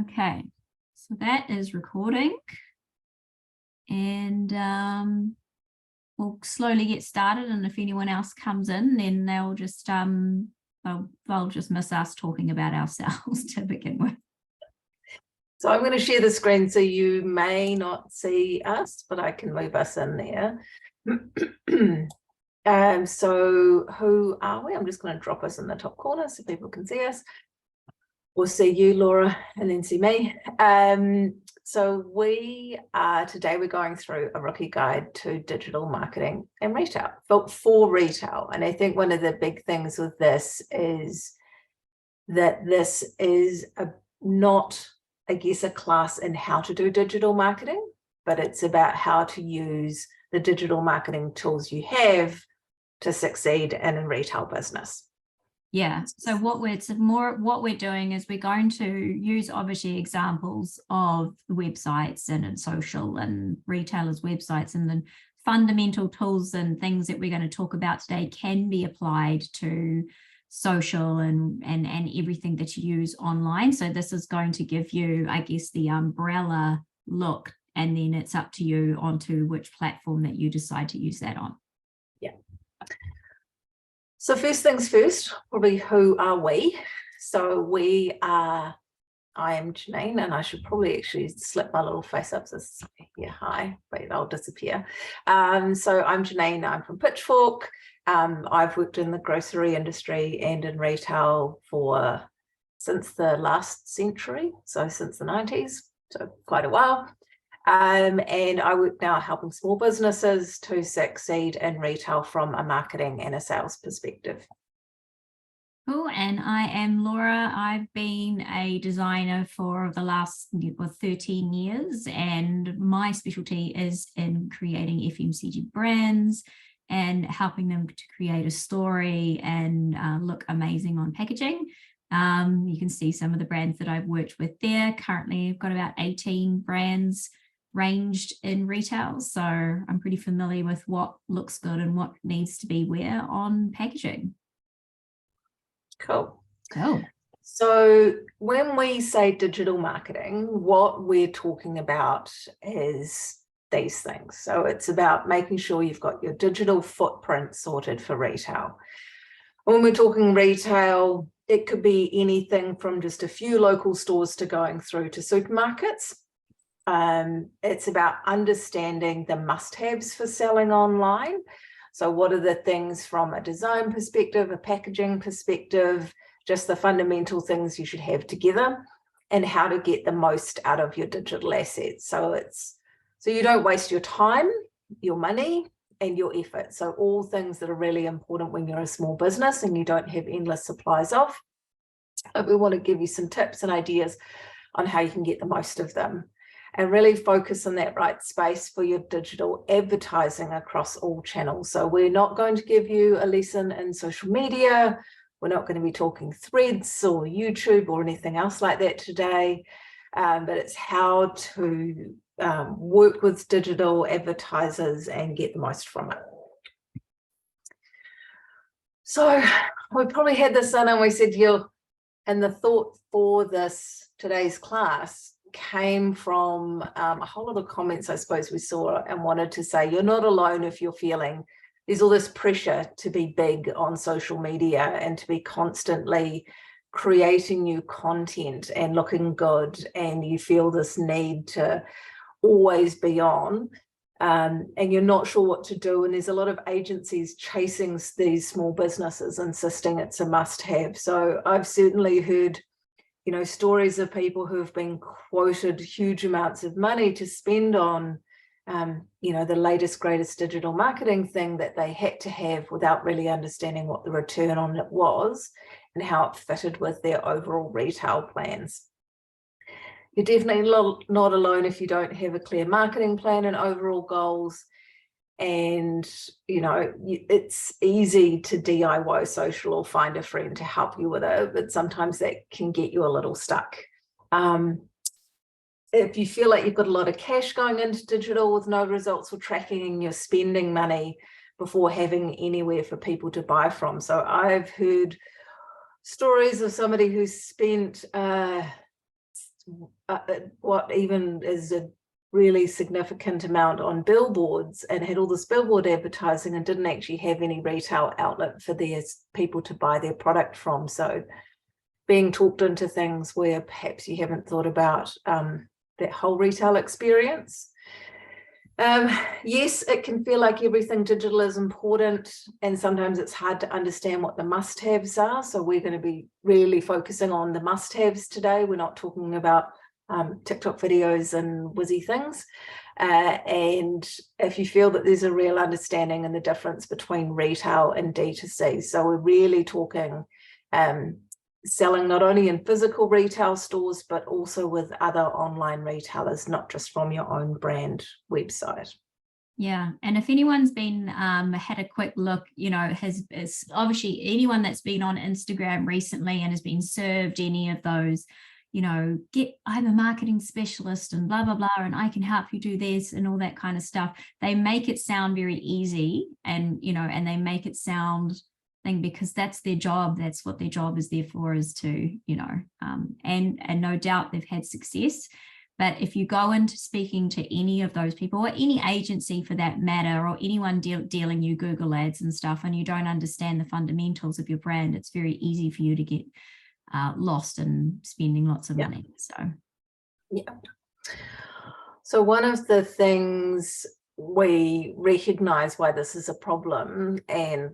Okay, so that is recording, and we'll slowly get started. And if anyone else comes in, then they'll just they'll just miss us talking about ourselves to begin with. So I'm going to share the screen, so you may not see us, but I can move us in there. So who are we? I'm just going to drop us in the top corner so people can see us, or see you, Laura, and then see me. So we are, today we're going through a rookie guide to digital marketing and retail, for retail. And I think one of the big things with this is that this is not, I guess, a class in how to do digital marketing, but it's about how to use the digital marketing tools you have to succeed in a retail business. Yeah, so what we're doing is we're going to use obviously examples of websites and social and retailers' websites, and the fundamental tools and things that we're going to talk about today can be applied to social and everything that you use online. So this is going to give you, I guess, the umbrella look, and then it's up to you onto which platform that you decide to use that on. Yeah. So first things first, probably who are we? So I am Janine, and I should probably actually slip my little face up. So yeah, hi, wait, I'll disappear. So I'm Janine, I'm from Pitchfork. I've worked in the grocery industry and in retail since the last century, so since the 90s, so quite a while. And I work now helping small businesses to succeed in retail from a marketing and a sales perspective. Cool, and I am Laura. I've been a designer for the last 13 years, and my specialty is in creating FMCG brands and helping them to create a story and look amazing on packaging. You can see some of the brands that I've worked with there. Currently, I've got about 18 brands ranged in retail, so I'm pretty familiar with what looks good and what needs to be where on packaging. Cool. Cool. So when we say digital marketing, what we're talking about is these things. So it's about making sure you've got your digital footprint sorted for retail. When we're talking retail, it could be anything from just a few local stores to going through to supermarkets. It's about understanding the must-haves for selling online. So what are the things from a design perspective, a packaging perspective, just the fundamental things you should have together, and how to get the most out of your digital assets. So you don't waste your time, your money, and your effort. So all things that are really important when you're a small business and you don't have endless supplies of. But we want to give you some tips and ideas on how you can get the most of them, and really focus on that right space for your digital advertising across all channels. So we're not going to give you a lesson in social media. We're not going to be talking Threads or YouTube or anything else like that today, but it's how to work with digital advertisers and get the most from it. So we probably had this in and we said, and the thought for today's class came from a whole lot of comments I suppose we saw, and wanted to say you're not alone if you're feeling there's all this pressure to be big on social media and to be constantly creating new content and looking good, and you feel this need to always be on, and you're not sure what to do, and there's a lot of agencies chasing these small businesses insisting it's a must-have. So I've certainly heard stories of people who have been quoted huge amounts of money to spend on, the latest, greatest digital marketing thing that they had to have without really understanding what the return on it was and how it fitted with their overall retail plans. You're definitely not alone if you don't have a clear marketing plan and overall goals. And it's easy to DIY social or find a friend to help you with it, but sometimes that can get you a little stuck. If you feel like you've got a lot of cash going into digital with no results for tracking, and you're spending money before having anywhere for people to buy from. So I've heard stories of somebody who spent what even is a really significant amount on billboards, and had all this billboard advertising and didn't actually have any retail outlet for their people to buy their product from. So being talked into things where perhaps you haven't thought about that whole retail experience. Yes, it can feel like everything digital is important, and sometimes it's hard to understand what the must-haves are. So we're going to be really focusing on the must-haves today. We're not talking about TikTok videos and whizzy things. And if you feel that there's a real understanding in the difference between retail and D2C, so we're really talking selling not only in physical retail stores, but also with other online retailers, not just from your own brand website. Yeah, and if anyone's been had a quick look, you know, has obviously anyone that's been on Instagram recently and has been served any of those, you know, I'm a marketing specialist and blah, blah, blah, and I can help you do this and all that kind of stuff. They make it sound very easy, and, you know, and they make it sound because that's their job. That's what their job is there for, is to, you know, and no doubt they've had success. But if you go into speaking to any of those people, or any agency for that matter, or anyone dealing you Google ads and stuff, and you don't understand the fundamentals of your brand, it's very easy for you to get lost in spending lots of money. So one of the things we recognize why this is a problem, and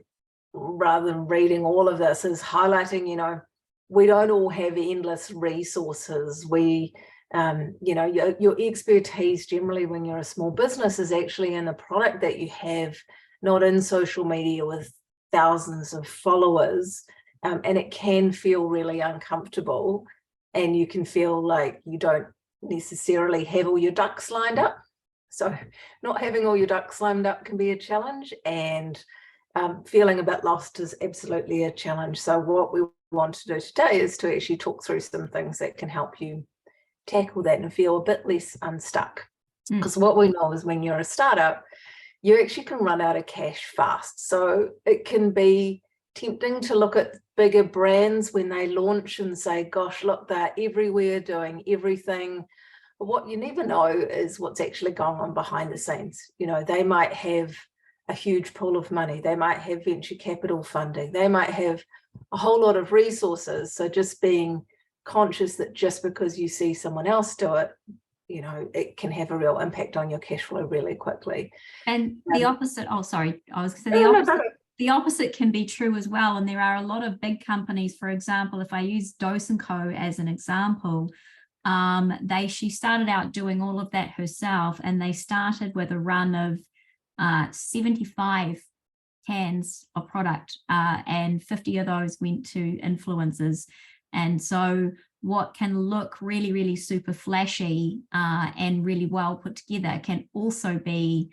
rather than reading all of this, is highlighting, you know, we don't all have endless resources. We you know, your expertise generally when you're a small business is actually in the product that you have, not in social media with thousands of followers. And it can feel really uncomfortable, and you can feel like you don't necessarily have all your ducks lined up. So not having all your ducks lined up can be a challenge, and feeling a bit lost is absolutely a challenge. So what we want to do today is to actually talk through some things that can help you tackle that and feel a bit less unstuck. Because what we know is when you're a startup, you actually can run out of cash fast. So it can be tempting to look at bigger brands when they launch and say, gosh, look, they're everywhere doing everything. But what you never know is what's actually going on behind the scenes. You know, they might have a huge pool of money. They might have venture capital funding. They might have a whole lot of resources. So just being conscious that just because you see someone else do it, you know, it can have a real impact on your cash flow really quickly. And the opposite, oh, sorry, I was going to say the opposite can be true as well. And there are a lot of big companies, for example, if I use Dose & Co as an example, she started out doing all of that herself, and they started with a run of 75 cans of product, and 50 of those went to influencers. And so what can look really, really super flashy and really well put together can also be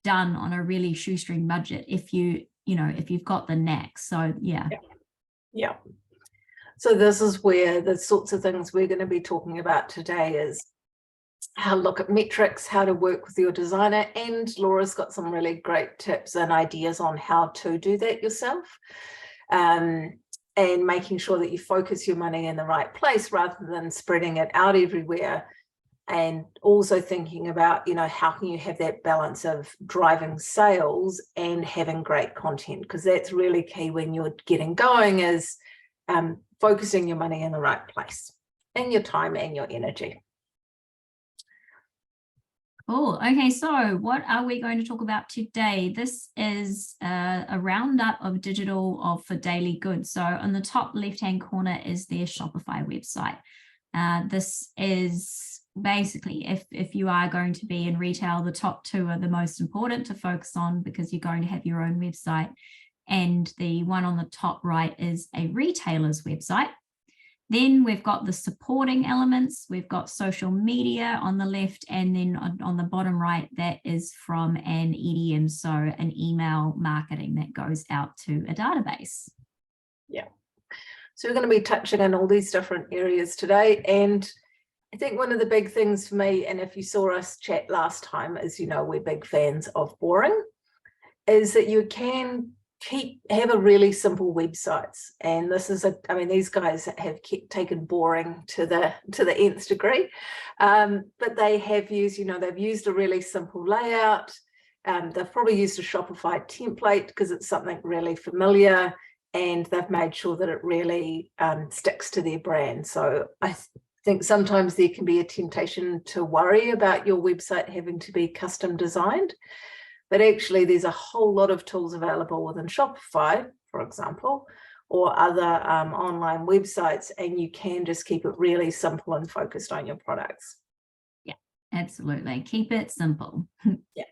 done on a really shoestring budget if you've got the knack. So yeah. So this is where the sorts of things we're going to be talking about today is how to look at metrics, how to work with your designer, and Laura's got some really great tips and ideas on how to do that yourself. And making sure that you focus your money in the right place rather than spreading it out everywhere. And also thinking about, you know, how can you have that balance of driving sales and having great content, because that's really key when you're getting going, is focusing your money in the right place, and your time and your energy. Cool. Okay, so what are we going to talk about today? This is a roundup of digital for daily goods. So on the top left-hand corner is their Shopify website. This is basically, if you are going to be in retail, the top two are the most important to focus on, because you're going to have your own website. And the one on the top right is a retailer's website. Then we've got the supporting elements. We've got social media on the left, and then on the bottom right, that is from an EDM, so an email marketing that goes out to a database. Yeah. So we're going to be touching on all these different areas today. And I think one of the big things for me, and if you saw us chat last time, is, you know, we're big fans of boring, is that you can have a really simple websites. And this is I mean, these guys have taken boring to the nth degree, but they have used, they've used a really simple layout. They've probably used a Shopify template because it's something really familiar, and they've made sure that it really sticks to their brand. So I think sometimes there can be a temptation to worry about your website having to be custom designed, but actually there's a whole lot of tools available within Shopify, for example, or other online websites, and you can just keep it really simple and focused on your products. Yeah, absolutely. Keep it simple. Yeah.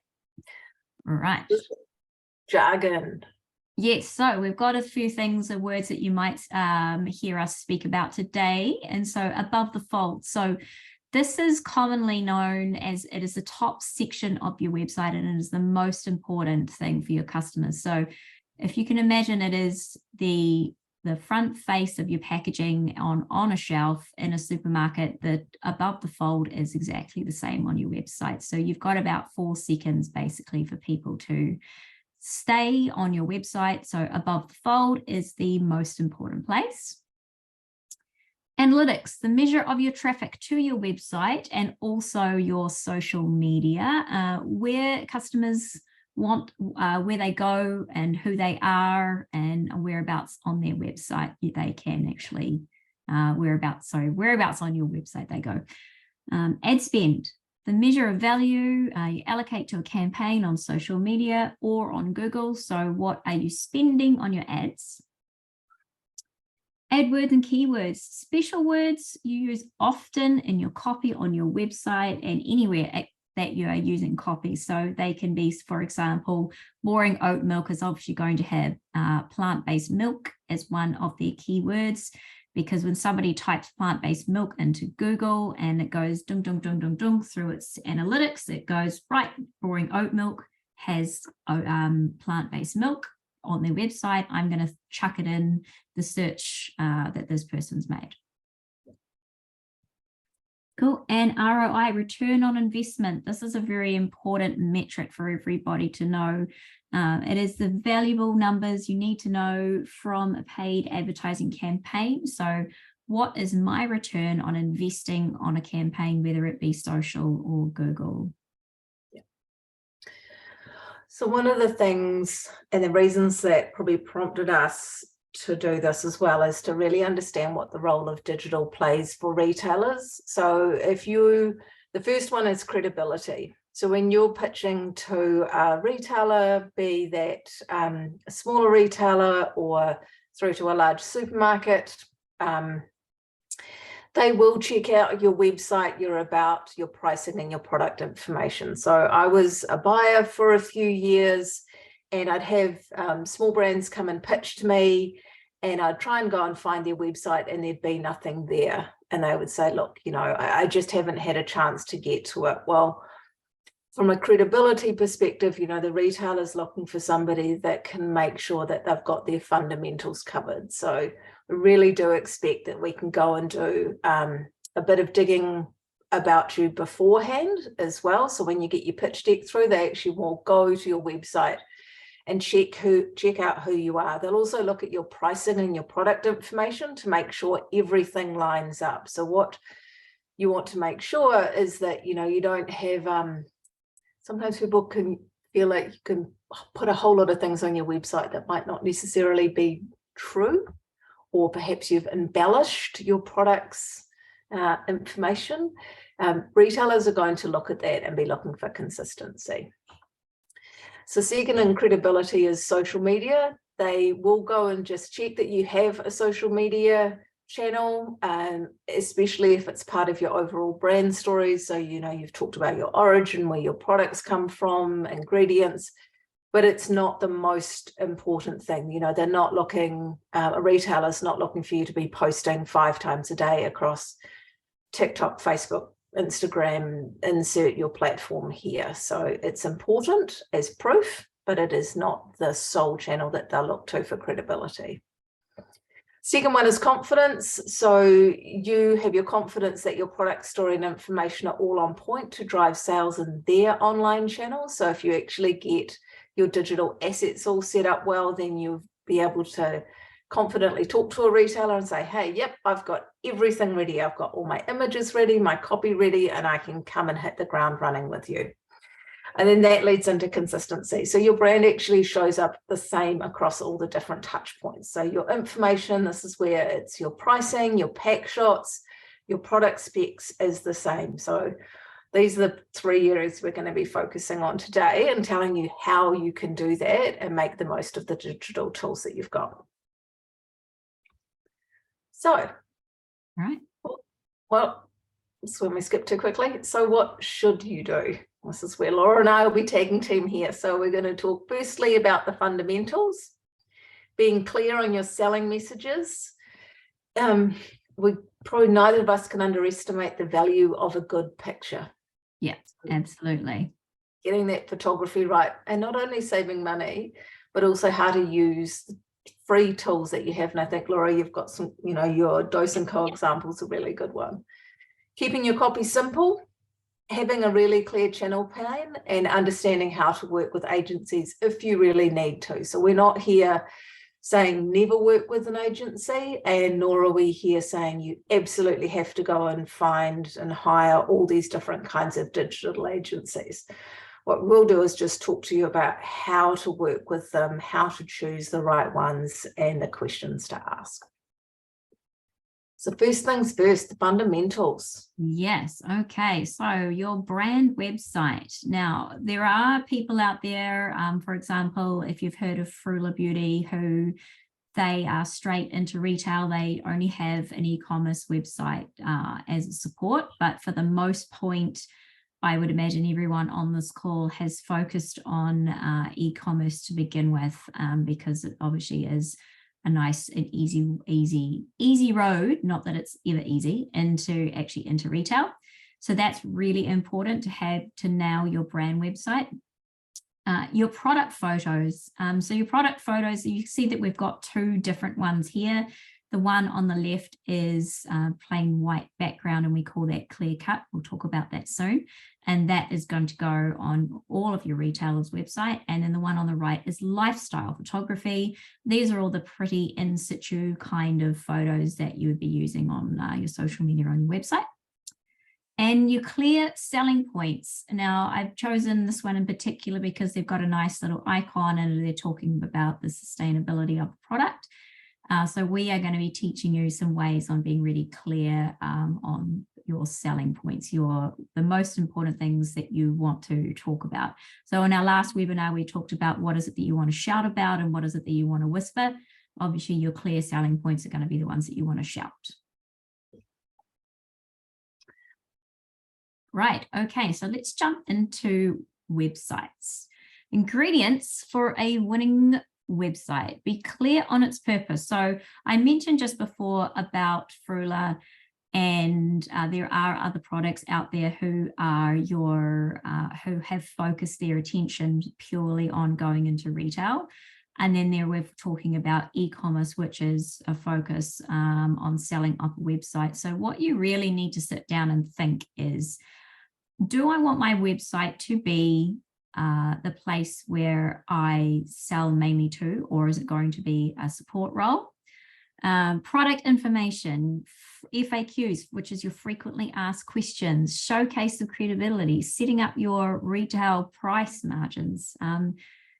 Right. Jargon. Yes, so we've got a few things or words that you might hear us speak about today. And so above the fold. So this is commonly known as, it is the top section of your website, and it is the most important thing for your customers. So if you can imagine, it is the front face of your packaging on a shelf in a supermarket. That above the fold is exactly the same on your website. So you've got about 4 seconds basically for people to stay on your website. So above the fold is the most important place. Analytics, the measure of your traffic to your website and also your social media, where customers want, where they go and who they are, and whereabouts on their website they can actually, whereabouts on your website they go. Ad spend, the measure of value you allocate to a campaign on social media or on Google. So what are you spending on your ads? AdWords and keywords, special words you use often in your copy on your website and anywhere that you are using copy. So they can be, for example, boring oat milk is obviously going to have plant-based milk as one of their keywords, because when somebody types plant-based milk into Google and it goes dung, dung, dung, dung, dung through its analytics, it goes, right, boring oat milk has plant-based milk on their website. I'm going to chuck it in the search that this person's made. Cool. And ROI, return on investment. This is a very important metric for everybody to know. It is the valuable numbers you need to know from a paid advertising campaign. So what is my return on investing on a campaign, whether it be social or Google? So one of the things and the reasons that probably prompted us to do this as well is to really understand what the role of digital plays for retailers. So the first one is credibility. So when you're pitching to a retailer, be that a smaller retailer or through to a large supermarket, they will check out your website, your pricing and your product information. So I was a buyer for a few years, and I'd have small brands come and pitch to me, and I'd try and go and find their website and there'd be nothing there. And they would say, look, I just haven't had a chance to get to it. Well, from a credibility perspective, the retailer's looking for somebody that can make sure that they've got their fundamentals covered. So we really do expect that we can go and do a bit of digging about you beforehand as well. So when you get your pitch deck through, they actually will go to your website and check out who you are. They'll also look at your pricing and your product information to make sure everything lines up. So what you want to make sure is that, you don't have, sometimes people can feel like you can put a whole lot of things on your website that might not necessarily be true, or perhaps you've embellished your product's information. Retailers are going to look at that and be looking for consistency. So second in credibility is social media. They will go and just check that you have a social media channel, especially if it's part of your overall brand story. So, you've talked about your origin, where your products come from, ingredients, but it's not the most important thing. They're not looking, a retailer's not looking for you to be posting 5 times a day across TikTok, Facebook, Instagram, insert your platform here. So it's important as proof, but it is not the sole channel that they'll look to for credibility. Second one is confidence. So you have your confidence that your product story and information are all on point to drive sales in their online channels. So if you actually get your digital assets all set up well, then you'll be able to confidently talk to a retailer and say, hey, yep, I've got everything ready. I've got all my images ready, my copy ready, and I can come and hit the ground running with you. And then that leads into consistency. So your brand actually shows up the same across all the different touch points. So your information, this is where it's your pricing, your pack shots, your product specs is the same. So these are the 3 areas we're going to be focusing on today and telling you how you can do that and make the most of the digital tools that you've got. So, All right. Well, this is when we skip too quickly. So what should you do? This is where Laura and I will be taking team here. So we're going to talk firstly about the fundamentals, being clear on your selling messages. We probably neither of us can underestimate the value of a good picture. Yeah, absolutely. Getting that photography right, and not only saving money, but also how to use free tools that you have. And I think, Laura, you've got some, your Dose & Co example is a really good one. Keeping your copy simple, having a really clear channel plan, and understanding how to work with agencies if you really need to. So we're not here saying never work with an agency, and nor are we here saying you absolutely have to go and find and hire all these different kinds of digital agencies. What we'll do is just talk to you about how to work with them, how to choose the right ones, and the questions to ask. So first things first, the fundamentals. Yes. Okay. So your brand website. Now, there are people out there, for example, if you've heard of Frula Beauty, who they are straight into retail. They only have an e-commerce website as a support, but for the most point, I would imagine everyone on this call has focused on e-commerce to begin with, because it obviously is a nice and easy road, not that it's ever easy, into retail. So that's really important to nail your brand website. Your product photos. So your product photos, you see that we've got two different ones here. The one on the left is plain white background, and we call that clear cut. We'll talk about that soon. And that is going to go on all of your retailers' website. And then the one on the right is lifestyle photography. These are all the pretty in situ kind of photos that you would be using on your social media on your website. And your clear selling points. Now, I've chosen this one in particular because they've got a nice little icon and they're talking about the sustainability of the product. So we are going to be teaching you some ways on being really clear on your selling points, the most important things that you want to talk about. So in our last webinar, we talked about what is it that you want to shout about and what is it that you want to whisper. Obviously, your clear selling points are going to be the ones that you want to shout. Right. Okay. So let's jump into websites. Ingredients for a winning website. Be clear on its purpose. So I mentioned just before about Frula, and there are other products out there who are who have focused their attention purely on going into retail. And then there we're talking about e-commerce, which is a focus on selling up a website. So what you really need to sit down and think is, do I want my website to be the place where I sell mainly to, or is it going to be a support role? Product information, FAQs, which is your frequently asked questions, showcase of credibility, setting up your retail price margins.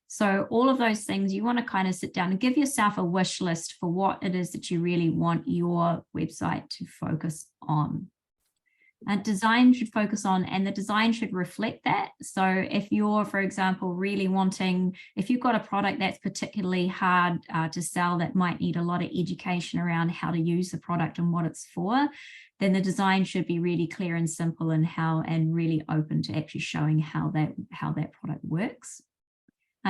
So all of those things, you want to kind of sit down and give yourself a wish list for what it is that you really want your website to focus on. Design should focus on, and the design should reflect that. So if you're, for example, really wanting, if you've got a product that's particularly hard to sell, that might need a lot of education around how to use the product and what it's for, then the design should be really clear and simple and really open to actually showing how that product works.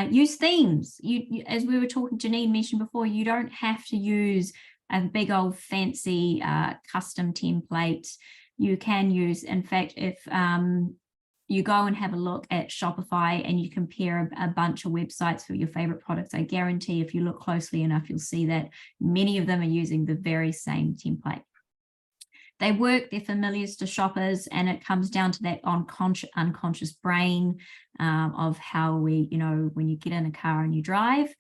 Use themes. As we were talking, Janine mentioned before, you don't have to use a big old fancy custom template. You can use, in fact, if you go and have a look at Shopify and you compare a bunch of websites for your favorite products, I guarantee if you look closely enough, you'll see that many of them are using the very same template. they work, they're familiar to shoppers, and it comes down to that unconscious brain of how we, when you get in a car and you drive,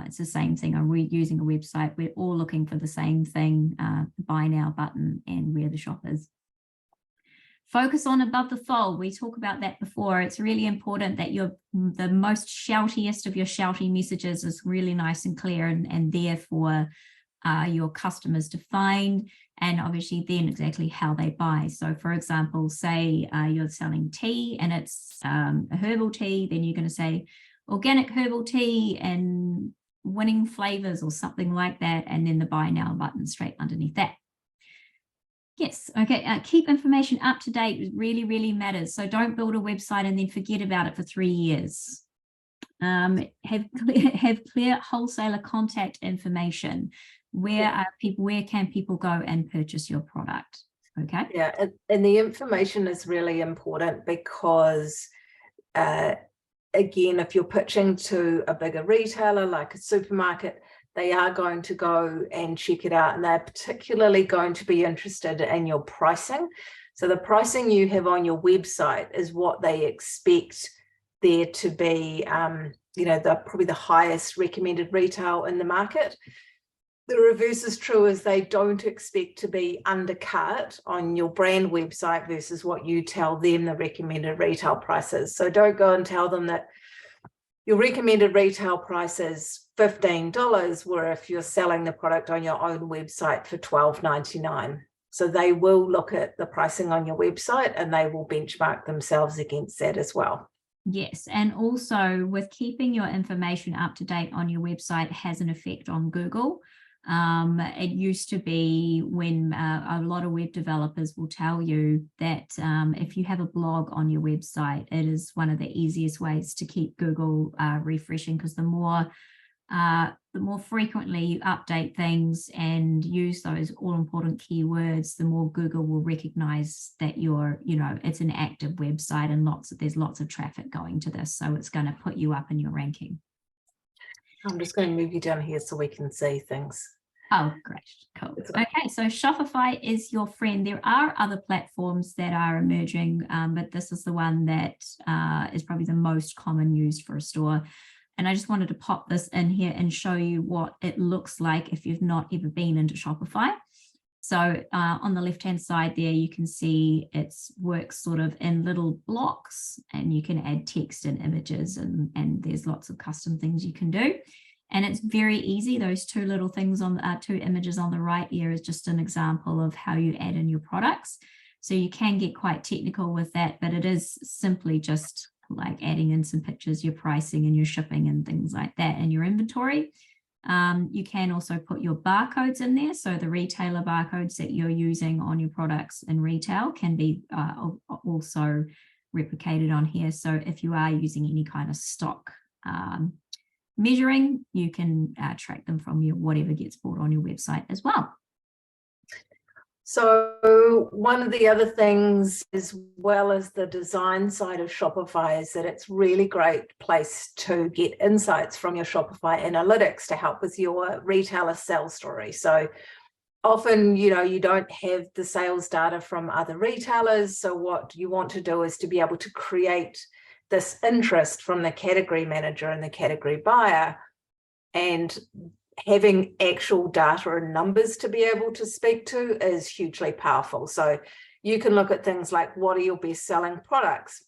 it's the same thing. Are we using a website? We're all looking for the same thing, buy now button, and we're the shoppers. Focus on above the fold. We talk about that before. It's really important that the most shoutiest of your shouty messages is really nice and clear and there for your customers to find, and obviously then exactly how they buy. So for example, say you're selling tea and it's a herbal tea, then you're going to say organic herbal tea and winning flavors or something like that, and then the buy now button straight underneath that. Yes, okay, keep information up to date really, really matters. So don't build a website and then forget about it for 3 years. Have clear wholesaler contact information. Where can people go and purchase your product? Okay. Yeah, and the information is really important because again, if you're pitching to a bigger retailer like a supermarket, they are going to go and check it out, and they're particularly going to be interested in your pricing. So the pricing you have on your website is what they expect there to be, probably the highest recommended retail in the market. The reverse is true, as they don't expect to be undercut on your brand website versus what you tell them the recommended retail price is. So don't go and tell them that your recommended retail price is $15, where if you're selling the product on your own website for $12.99. So they will look at the pricing on your website and they will benchmark themselves against that as well. Yes, and also with keeping your information up to date on your website has an effect on Google. It used to be when a lot of web developers will tell you that if you have a blog on your website, it is one of the easiest ways to keep Google refreshing, because the more frequently you update things and use those all-important keywords, the more Google will recognize that it's an active website and there's lots of traffic going to this, so it's going to put you up in your ranking. I'm just going to move you down here so we can see things. Oh, great. Cool. Okay, so Shopify is your friend. There are other platforms that are emerging, but this is the one that is probably the most common used for a store. And I just wanted to pop this in here and show you what it looks like if you've not ever been into Shopify. So on the left-hand side there, you can see it works sort of in little blocks, and you can add text and images, and there's lots of custom things you can do. And it's very easy. Those two little things on two images on the right here is just an example of how you add in your products. So you can get quite technical with that, but it is simply just like adding in some pictures, your pricing and your shipping and things like that, and your inventory. You can also put your barcodes in there. So the retailer barcodes that you're using on your products in retail can be also replicated on here. So if you are using any kind of stock measuring, you can track them from whatever gets bought on your website as well. So one of the other things, as well as the design side of Shopify, is that it's really great place to get insights from your Shopify analytics to help with your retailer sales story. So often, you don't have the sales data from other retailers. So what you want to do is to be able to create this interest from the category manager and the category buyer, and having actual data and numbers to be able to speak to is hugely powerful. So you can look at things like, what are your best selling products?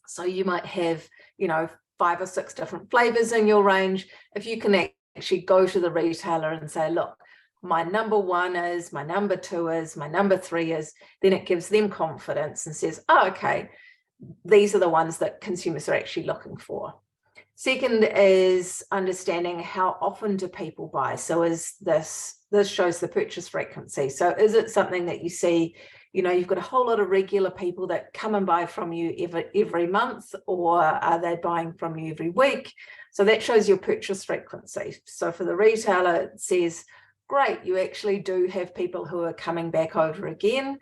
So you might have, 5 or 6 different flavors in your range. If you can actually go to the retailer and say, look, my number 1 is, my number 2 is, my number 3 is, then it gives them confidence and says, oh, okay, these are the ones that consumers are actually looking for. Second is understanding how often do people buy. So is this shows the purchase frequency. So is it something that you see, you've got a whole lot of regular people that come and buy from you every month, or are they buying from you every week? So that shows your purchase frequency. So for the retailer, it says, great, you actually do have people who are coming back over again.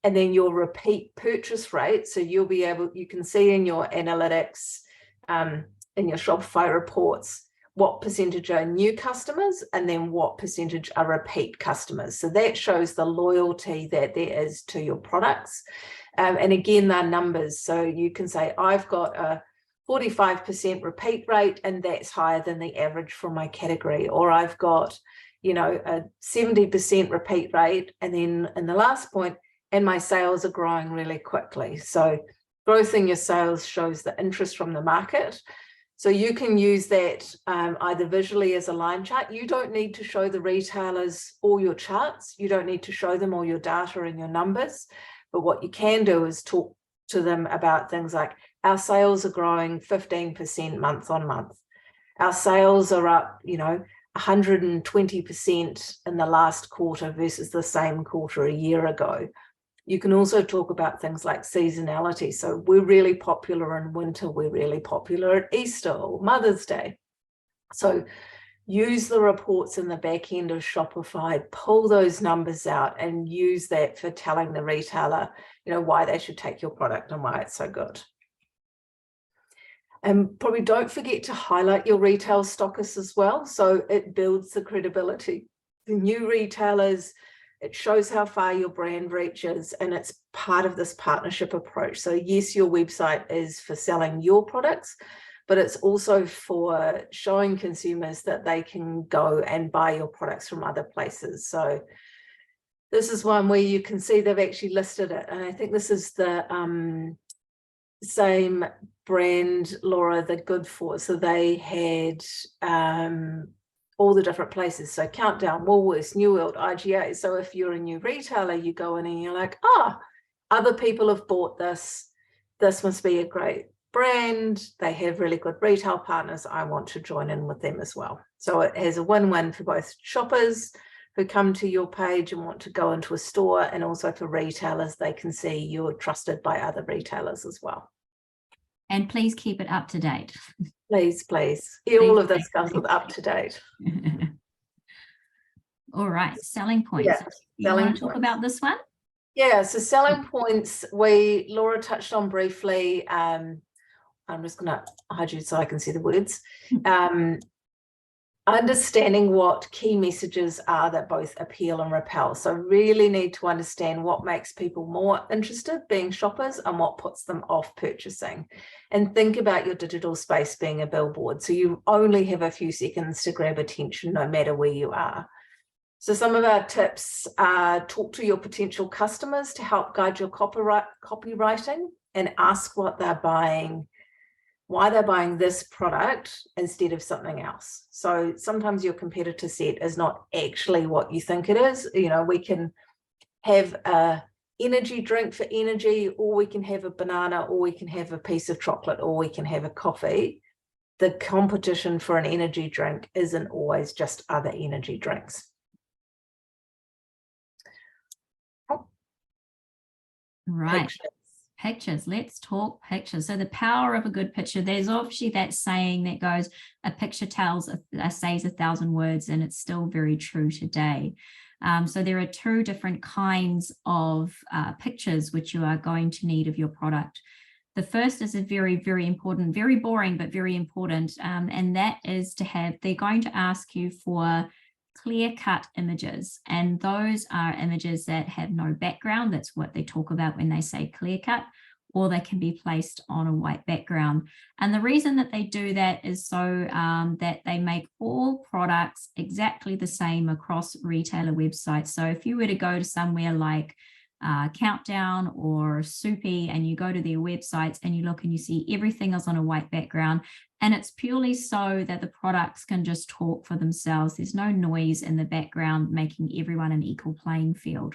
And then your repeat purchase rate. So you can see in your analytics, in your Shopify reports, what percentage are new customers, and then what percentage are repeat customers. So that shows the loyalty that there is to your products. And again, they're numbers. So you can say, I've got a 45% repeat rate, and that's higher than the average for my category. Or I've got, you know, a 70% repeat rate. And then in the last point, and my sales are growing really quickly. So growth in your sales shows the interest from the market. So you can use that either visually as a line chart. You don't need to show the retailers all your charts. You don't need to show them all your data and your numbers. But what you can do is talk to them about things like, our sales are growing 15% month on month. Our sales are up, you know, 120% in the last quarter versus the same quarter a year ago. You can also talk about things like seasonality. So we're really popular in winter, we're really popular at Easter or Mother's Day. So use the reports in the back end of Shopify, pull those numbers out and use that for telling the retailer, you know, why they should take your product and why it's so good. And probably don't forget to highlight your retail stockists as well. So it builds the credibility. The new retailers, it shows how far your brand reaches, and it's part of this partnership approach. So yes, your website is for selling your products, but it's also for showing consumers that they can go and buy your products from other places. So this is one where you can see they've actually listed it. And I think this is the same brand, Laura, the Good For. So they had all the different places. So Countdown, Woolworths, New World, IGA. So if you're a new retailer, you go in and you're like, other people have bought this. This must be a great brand. They have really good retail partners. I want to join in with them as well. So it has a win-win for both shoppers who come to your page and want to go into a store, and also for retailers, they can see you're trusted by other retailers as well. And please keep it up to date. Please, please. All of this comes with up to date. All right, selling points. Yeah, you want to talk about this one? Yeah, so selling points, Laura touched on briefly. I'm just going to hide you so I can see the words. Understanding what key messages are that both appeal and repel. So really need to understand what makes people more interested being shoppers and what puts them off purchasing. And think about your digital space being a billboard. So you only have a few seconds to grab attention no matter where you are. So some of our tips are talk to your potential customers to help guide your copywriting, and ask what they're buying, why they're buying this product instead of something else. So sometimes your competitor set is not actually what you think it is. You know, we can have a energy drink for energy, or we can have a banana, or we can have a piece of chocolate, or we can have a coffee. The competition for an energy drink isn't always just other energy drinks. Right. Pictures. Let's talk pictures. So the power of a good picture, there's obviously that saying that goes, a picture says 1,000 words, and it's still very true today. So there are two different kinds of pictures which you are going to need of your product. The first is a very, very important, very boring, but very important. And that is to have, they're going to ask you for clear-cut images, and those are images that have no background. That's what they talk about when they say clear-cut, or they can be placed on a white background. And the reason that they do that is so that they make all products exactly the same across retailer websites. So if you were to go to somewhere like Countdown or Soupy, and you go to their websites and you look and you see everything is on a white background, and it's purely so that the products can just talk for themselves. There's no noise in the background making everyone an equal playing field.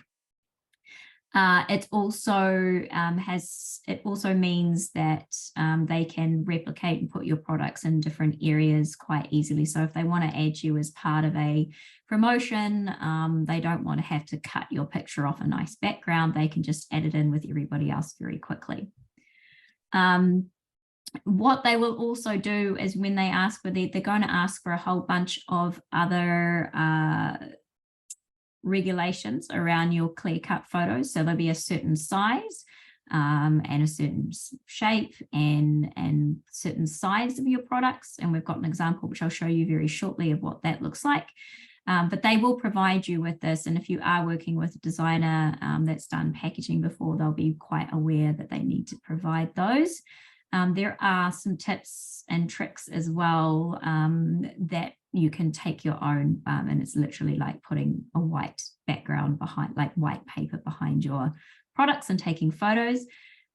It also means that they can replicate and put your products in different areas quite easily. So if they want to add you as part of a promotion, they don't want to have to cut your picture off a nice background. They can just add it in with everybody else very quickly. What they will also do is when they ask for they're going to ask for a whole bunch of other regulations around your clear-cut photos. So there'll be a certain size, and a certain shape and certain size of your products. And we've got an example, which I'll show you very shortly, of what that looks like. But they will provide you with this. And if you are working with a designer that's done packaging before, they'll be quite aware that they need to provide those. There are some tips and tricks as well that you can take your own, and it's literally like putting a white background behind, like white paper behind your products and taking photos.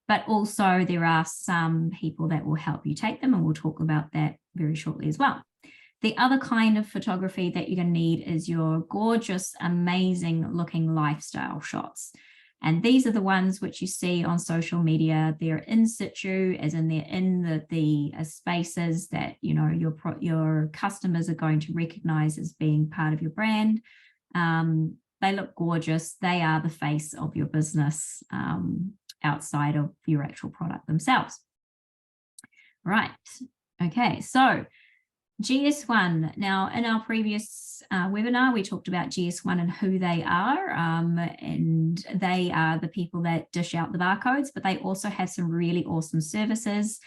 But also there are some people that will help you take them, and we'll talk about that very shortly as well. The other kind of photography that you're going to need is your gorgeous, amazing looking lifestyle shots. And these are the ones which you see on social media. They're in situ, as in they're in the spaces that, you know, your customers are going to recognize as being part of your brand. They look gorgeous. They are the face of your business outside of your actual product themselves. Right. Okay. So GS1. Now, in our previous webinar, we talked about GS1 and who they are, and they are the people that dish out the barcodes, but they also have some really awesome services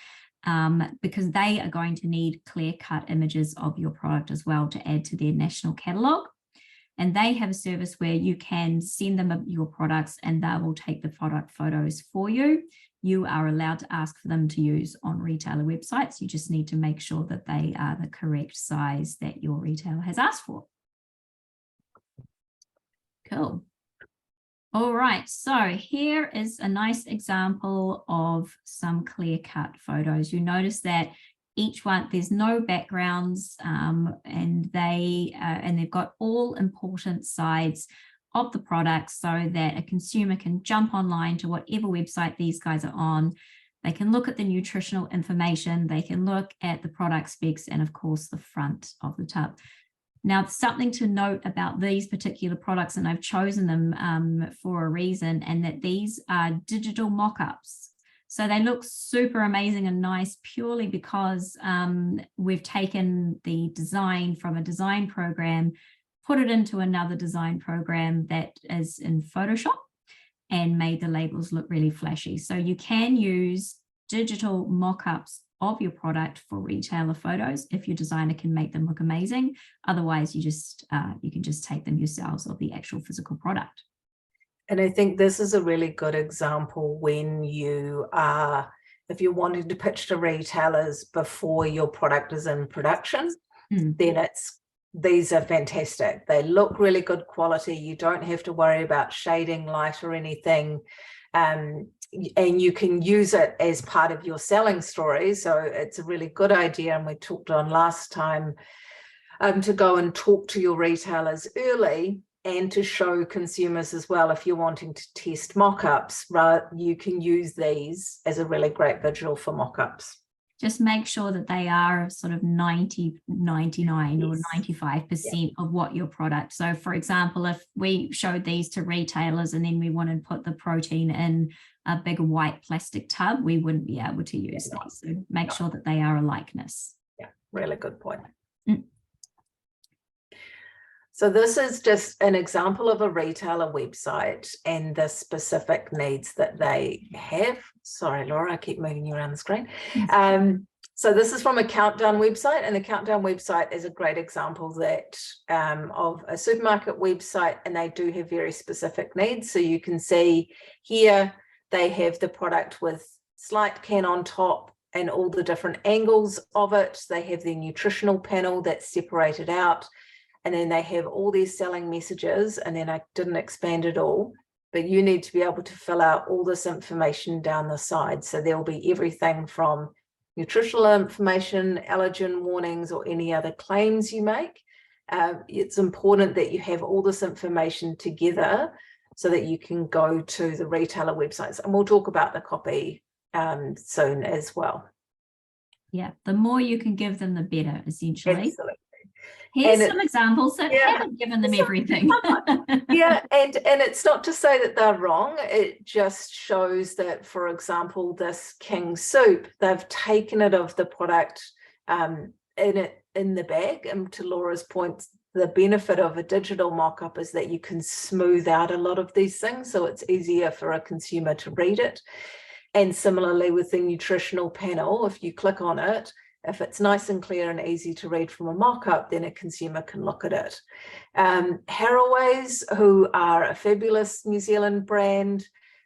because they are going to need clear-cut images of your product as well to add to their national catalogue. And they have a service where you can send them your products and they will take the product photos for you. You are allowed to ask for them to use on retailer websites. You just need to make sure that they are the correct size that your retailer has asked for. Cool. All right, so here is a nice example of some clear-cut photos. You notice that each one, there's no backgrounds, and they've got all important sides of the product so that a consumer can jump online to whatever website these guys are on. They can look at the nutritional information, they can look at the product specs, and of course the front of the tub. Now, something to note about these particular products, and I've chosen them for a reason, and that these are digital mock-ups. So they look super amazing and nice purely because we've taken the design from a design program, put it into another design program that is in Photoshop, and made the labels look really flashy. So you can use digital mock-ups of your product for retailer photos if your designer can make them look amazing. Otherwise, you can just take them yourselves of the actual physical product. And I think this is a really good example when you are, if you're wanting to pitch to retailers before your product is in production, then these are fantastic. They look really good quality. You don't have to worry about shading, light or anything. And you can use it as part of your selling story. So it's a really good idea. And we talked on last time to go and talk to your retailers early and to show consumers as well. If you're wanting to test mock-ups, right, you can use these as a really great visual for mock-ups. Just make sure that they are sort of 90, 99 or 95% of what your product. So for example, if we showed these to retailers and then we wanted to put the protein in a big white plastic tub, we wouldn't be able to use these. So make sure that they are a likeness. Yeah, really good point. So this is just an example of a retailer website and the specific needs that they have. Sorry, Laura, I keep moving you around the screen. So this is from a Countdown website, and the Countdown website is a great example that of a supermarket website, and they do have very specific needs. So you can see here they have the product with slight can on top and all the different angles of it. They have their nutritional panel that's separated out. And then they have all these selling messages, and then I didn't expand it all, but you need to be able to fill out all this information down the side. So there'll be everything from nutritional information, allergen warnings, or any other claims you make. It's important that you have all this information together so that you can go to the retailer websites. And we'll talk about the copy soon as well. Yeah, the more you can give them, the better, essentially. Absolutely. Here's some examples that haven't given them everything. Yeah, and it's not to say that they're wrong. It just shows that, for example, this King soup, they've taken it of the product in the bag. And to Laura's point, the benefit of a digital mock-up is that you can smooth out a lot of these things, so it's easier for a consumer to read it. And similarly with the nutritional panel, if you click on it, if it's nice and clear and easy to read from a mock-up, then a consumer can look at it. Haraway's, who are a fabulous New Zealand brand,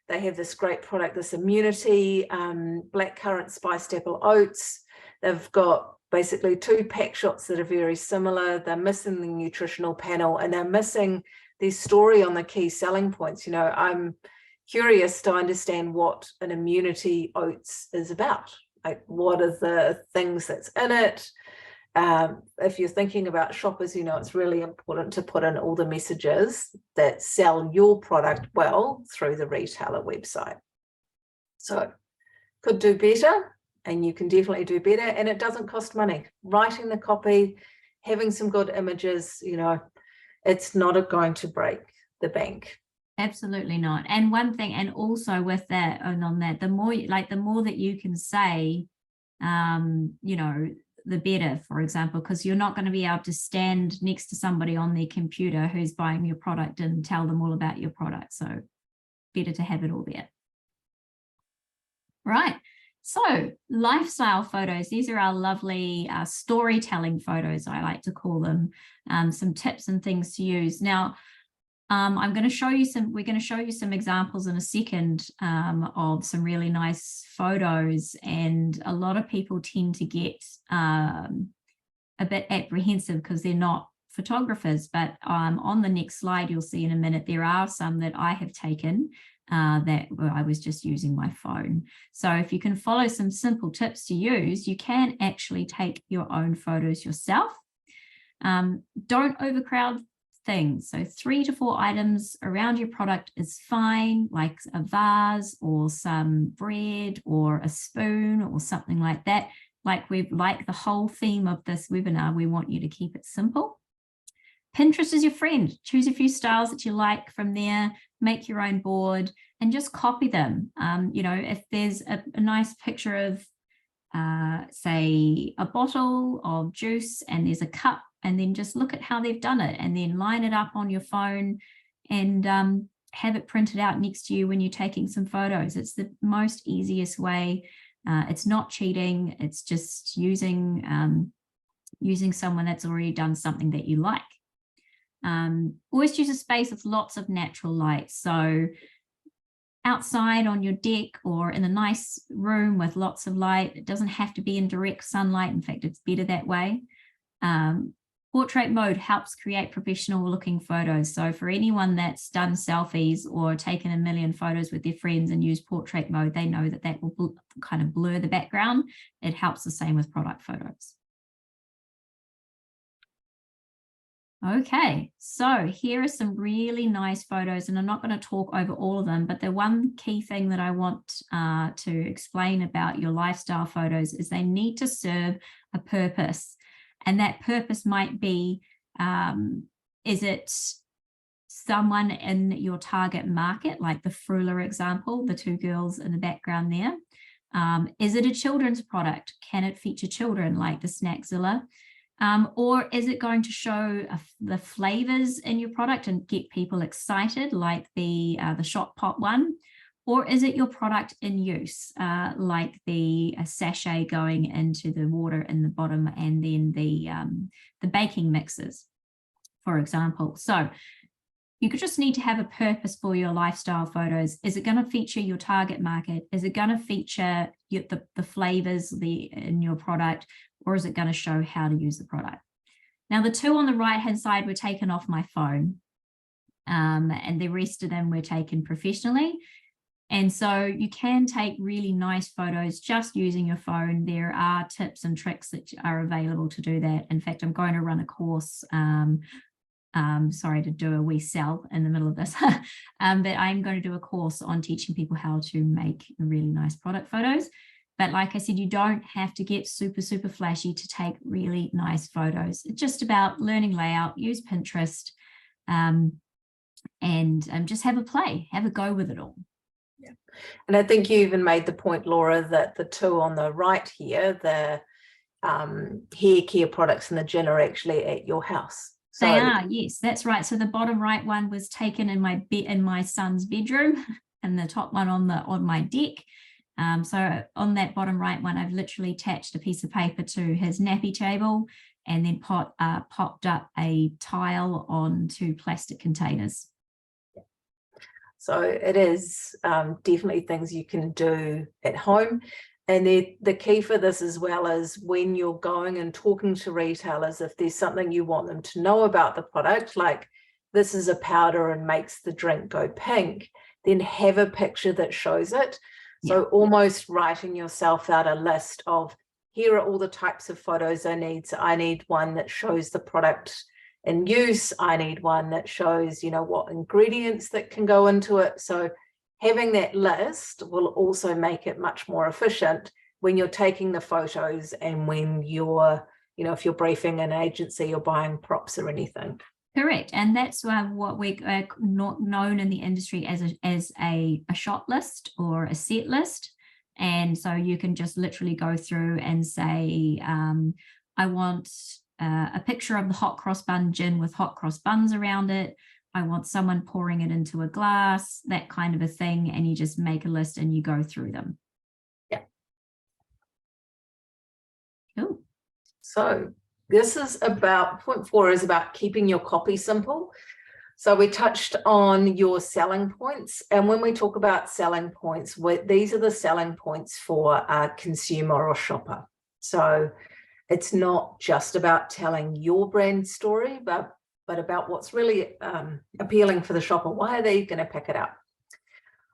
they have this great product, this immunity, blackcurrant spiced apple oats. They've got basically 2 pack shots that are very similar. They're missing the nutritional panel and they're missing their story on the key selling points. You know, I'm curious to understand what an immunity oats is about. Like, what are the things that's in it? If you're thinking about shoppers, you know, it's really important to put in all the messages that sell your product well through the retailer website. So could do better, and you can definitely do better, and it doesn't cost money. Writing the copy, having some good images, you know, it's not going to break the bank. Absolutely not. And one thing, and also with that, and on that, the more that you can say, you know, the better, for example, because you're not going to be able to stand next to somebody on their computer who's buying your product and tell them all about your product. So better to have it all there. Right. So lifestyle photos, these are our lovely storytelling photos, I like to call them, some tips and things to use. Now, we're going to show you some examples in a second of some really nice photos, and a lot of people tend to get a bit apprehensive because they're not photographers, but on the next slide you'll see in a minute there are some that I have taken that I was just using my phone. So if you can follow some simple tips to use, you can actually take your own photos yourself. Don't overcrowd things. So 3 to 4 items around your product is fine, like a vase or some bread or a spoon or something like that. Like the whole theme of this webinar, we want you to keep it simple. Pinterest is your friend. Choose a few styles that you like from there, make your own board and just copy them. You know, if there's a nice picture of say a bottle of juice and there's a cup, and then just look at how they've done it and then line it up on your phone and have it printed out next to you when you're taking some photos. It's the most easiest way. It's not cheating. It's just using someone that's already done something that you like. Always choose a space with lots of natural light. So outside on your deck or in a nice room with lots of light. It doesn't have to be in direct sunlight. In fact, it's better that way. Portrait mode helps create professional looking photos. So for anyone that's done selfies or taken a million photos with their friends and used portrait mode, they know that that will kind of blur the background. It helps the same with product photos. Okay, so here are some really nice photos, and I'm not going to talk over all of them, but the one key thing that I want to explain about your lifestyle photos is they need to serve a purpose. And that purpose might be, is it someone in your target market, like the Frula example, the 2 girls in the background there? Is it a children's product? Can it feature children like the Snackzilla? Or is it going to show the flavors in your product and get people excited like the Shot Pot one? Or is it your product in use, like the sachet going into the water in the bottom and then the baking mixes, for example? So you could just need to have a purpose for your lifestyle photos. Is it going to feature your target market? Is it going to feature the flavors in your product? Or is it going to show how to use the product? Now, the 2 on the right-hand side were taken off my phone, and the rest of them were taken professionally. And so you can take really nice photos just using your phone. There are tips and tricks that are available to do that. In fact, I'm going to run a course, sorry to do a wee sell in the middle of this, but I'm going to do a course on teaching people how to make really nice product photos. But like I said, you don't have to get super, super flashy to take really nice photos. It's just about learning layout, use Pinterest, and just have a play, have a go with it all. Yeah. And I think you even made the point, Laura, that the 2 on the right here, the hair care products and the gin are actually at your house. So They are, yes, that's right. So the bottom right one was taken in my son's bedroom, and the top one on my deck. So on that bottom right one, I've literally attached a piece of paper to his nappy table, and then popped up a tile onto plastic containers. So it is definitely things you can do at home. And the key for this as well is when you're going and talking to retailers, if there's something you want them to know about the product, like this is a powder and makes the drink go pink, then have a picture that shows it. So almost writing yourself out a list of, here are all the types of photos I need. So I need one that shows the product in use. I need one that shows, what ingredients that can go into it. So having that list will also make it much more efficient when you're taking the photos and when you're, if you're briefing an agency or buying props or anything. Correct, and that's what we're not known in the industry as a shot list or a set list. And so you can just literally go through and say, I want a picture of the hot cross bun gin with hot cross buns around it. I want someone pouring it into a glass, that kind of a thing. And you just make a list and you go through them. Yeah. Cool. So this is about, point 4 is about keeping your copy simple. So we touched on your selling points. And when we talk about selling points, these are the selling points for a consumer or shopper. So it's not just about telling your brand story, but about what's really appealing for the shopper. Why are they going to pick it up?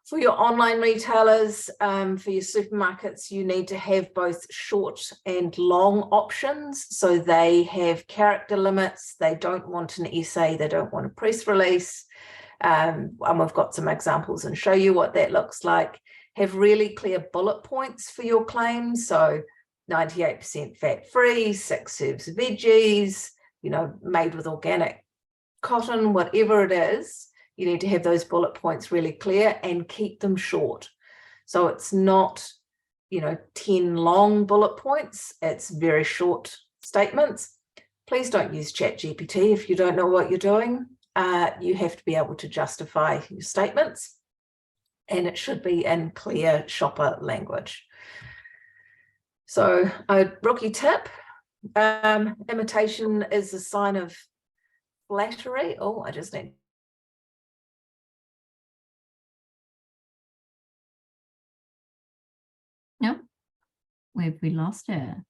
For your online retailers, for your supermarkets, you need to have both short and long options. So they have character limits. They don't want an essay. They don't want a press release. And we've got some examples and show you what that looks like. Have really clear bullet points for your claims. So 98% fat-free, 6 serves of veggies, made with organic cotton, whatever it is. You need to have those bullet points really clear and keep them short. So it's not, 10 long bullet points. It's very short statements. Please don't use ChatGPT if you don't know what you're doing. You have to be able to justify your statements, and it should be in clear shopper language. So a rookie tip, imitation is a sign of flattery. Oh, I just need. No, where have we lost her?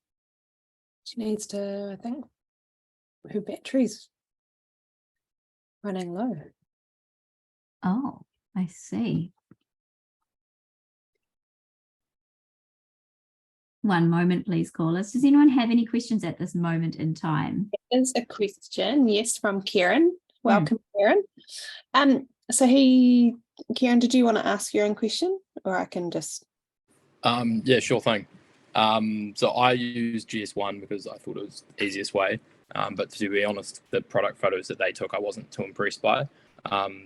She needs to, I think, her battery's running low. Oh, I see. One moment, please, callers. Does anyone have any questions at this moment in time? There's a question, yes, from Kieran. Welcome, Kieran. Kieran, did you want to ask your own question, or I can just? Yeah, sure thing. So I use GS1 because I thought it was the easiest way. But to be honest, the product photos that they took, I wasn't too impressed by.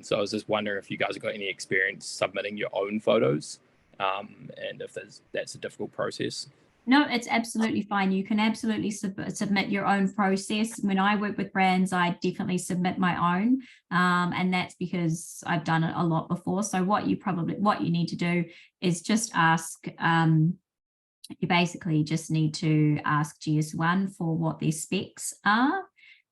So I was just wondering if you guys have got any experience submitting your own photos, and if that's a difficult process. No, it's absolutely fine. You can absolutely submit your own process. When I work with brands, I definitely submit my own, and that's because I've done it a lot before. So what you need to do is just ask. You basically just need to ask GS1 for what their specs are,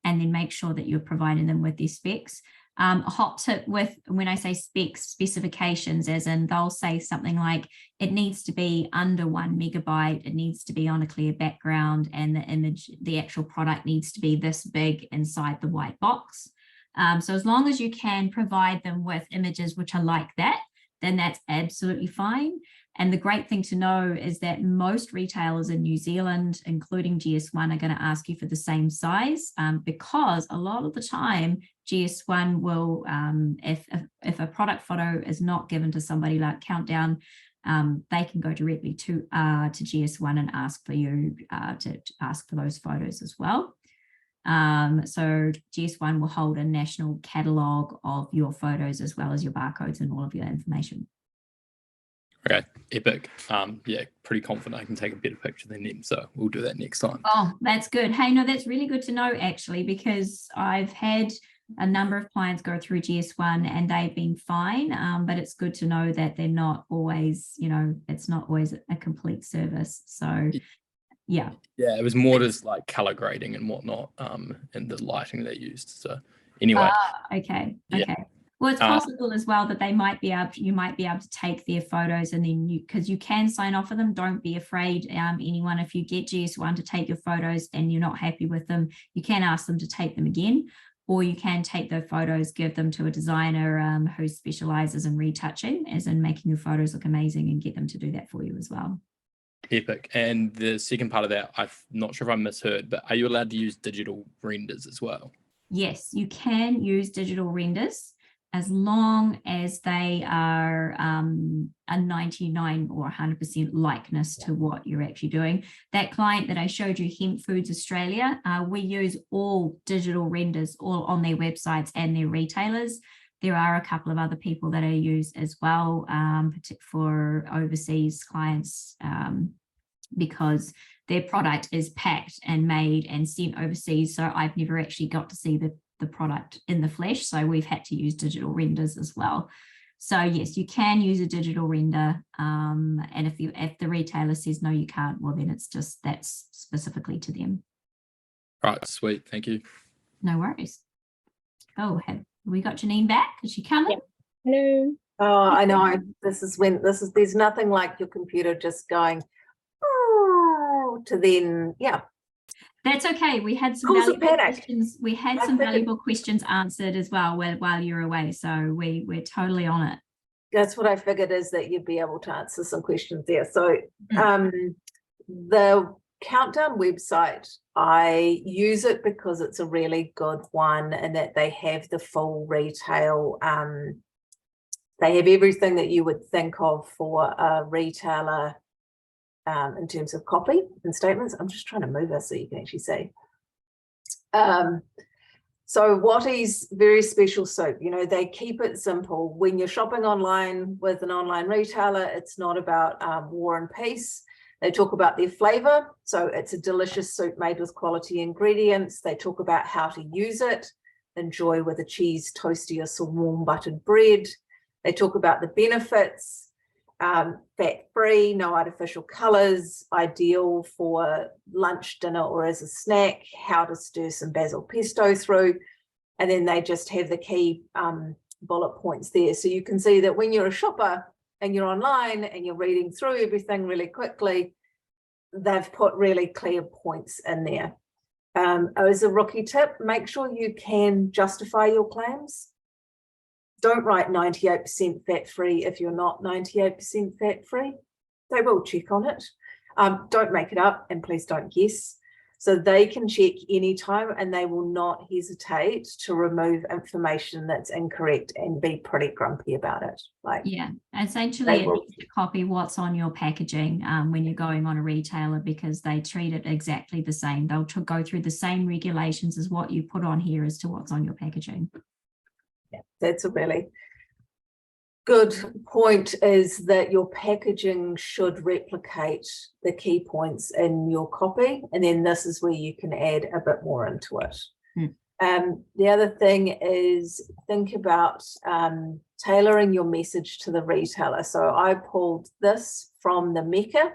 and then make sure that you're providing them with their specs. A hot tip with when I say specs, specifications, as in they'll say something like it needs to be under 1 megabyte, it needs to be on a clear background, and the image, the actual product needs to be this big inside the white box. So as long as you can provide them with images which are like that, then that's absolutely fine. And the great thing to know is that most retailers in New Zealand, including GS1, are going to ask you for the same size, because a lot of the time GS1 will, if a product photo is not given to somebody like Countdown, they can go directly to GS1 and ask for you to ask for those photos as well. So GS1 will hold a national catalogue of your photos as well as your barcodes and all of your information. Okay, epic. Yeah, pretty confident I can take a better picture than them, so we'll do that next time. Oh, that's good. Hey, no, that's really good to know actually, because I've had a number of clients go through GS1 and they've been fine. But it's good to know that they're not always, it's not always a complete service. So yeah. Yeah, it was more just like color grading and whatnot, and the lighting they used. So anyway, Okay. Yeah. Okay. Well, it's possible as well that you might be able to take their photos and then because you can sign off of them. Don't be afraid, anyone, if you get GS1 to take your photos and you're not happy with them, you can ask them to take them again, or you can take the photos, give them to a designer who specializes in retouching, as in making your photos look amazing, and get them to do that for you as well. epic. And the second part of that, I'm not sure if I misheard, but are you allowed to use digital renders as well? Yes, you can use digital renders as long as they are a 99 or 100% likeness to what you're actually doing. That client that I showed you, Hemp Foods Australia, we use all digital renders all on their websites and their retailers. There are a couple of other people that I use as well, for overseas clients, because their product is packed and made and sent overseas. So I've never actually got to see the product in the flesh. So we've had to use digital renders as well. So yes, you can use a digital render. And if the retailer says, no, you can't, well, then that's specifically to them. Right, sweet. Thank you. No worries. Oh, have we got Janine back? Is she coming? Yeah. Hello. Oh, I know. There's nothing like your computer just going to then, yeah. That's okay. We had some valuable questions. We had some valuable questions answered as well while you're away. So we're totally on it. That's what I figured, is that you'd be able to answer some questions there. So the Countdown website, I use it because it's a really good one, and that they have the full retail. They have everything that you would think of for a retailer. In terms of copy and statements. I'm just trying to move us so you can actually see. So Watty's very special soup, they keep it simple. When you're shopping online with an online retailer, it's not about war and peace. They talk about their flavor. So it's a delicious soup made with quality ingredients. They talk about how to use it. Enjoy with a cheese, toasty, or some warm buttered bread. They talk about the benefits. Fat-free, no artificial colors, ideal for lunch, dinner, or as a snack, how to stir some basil pesto through. And then they just have the key bullet points there. So you can see that when you're a shopper and you're online and you're reading through everything really quickly, they've put really clear points in there. As a rookie tip, make sure you can justify your claims. Don't write 98% fat-free if you're not 98% fat-free. They will check on it. Don't make it up, and please don't guess. So they can check anytime, and they will not hesitate to remove information that's incorrect and be pretty grumpy about it. Essentially it needs to copy what's on your packaging when you're going on a retailer, because they treat it exactly the same. They'll go through the same regulations as what you put on here as to what's on your packaging. Yeah, that's a really good point, is that your packaging should replicate the key points in your copy, and then this is where you can add a bit more into it. The other thing is, think about tailoring your message to the retailer. So I pulled this from the Mecca.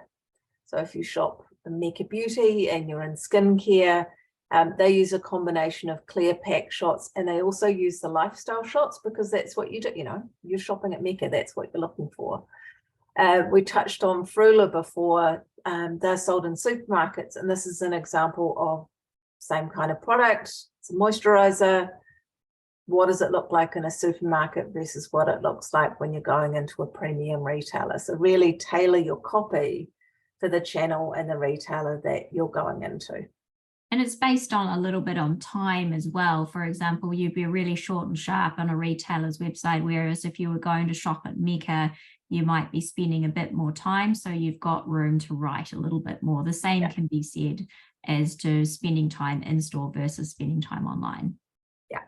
So if you shop the Mecca Beauty and you're in skincare, they use a combination of clear pack shots, and they also use the lifestyle shots, because that's what you do. You're shopping at Mecca, that's what you're looking for. We touched on Frula before. They're sold in supermarkets, and this is an example of same kind of product. It's a moisturizer. What does it look like in a supermarket versus what it looks like when you're going into a premium retailer? So really tailor your copy for the channel and the retailer that you're going into. And it's based on a little bit on time as well. For example, you'd be really short and sharp on a retailer's website, whereas if you were going to shop at Mecca, you might be spending a bit more time. So you've got room to write a little bit more. The same can be said as to spending time in store versus spending time online. Yeah.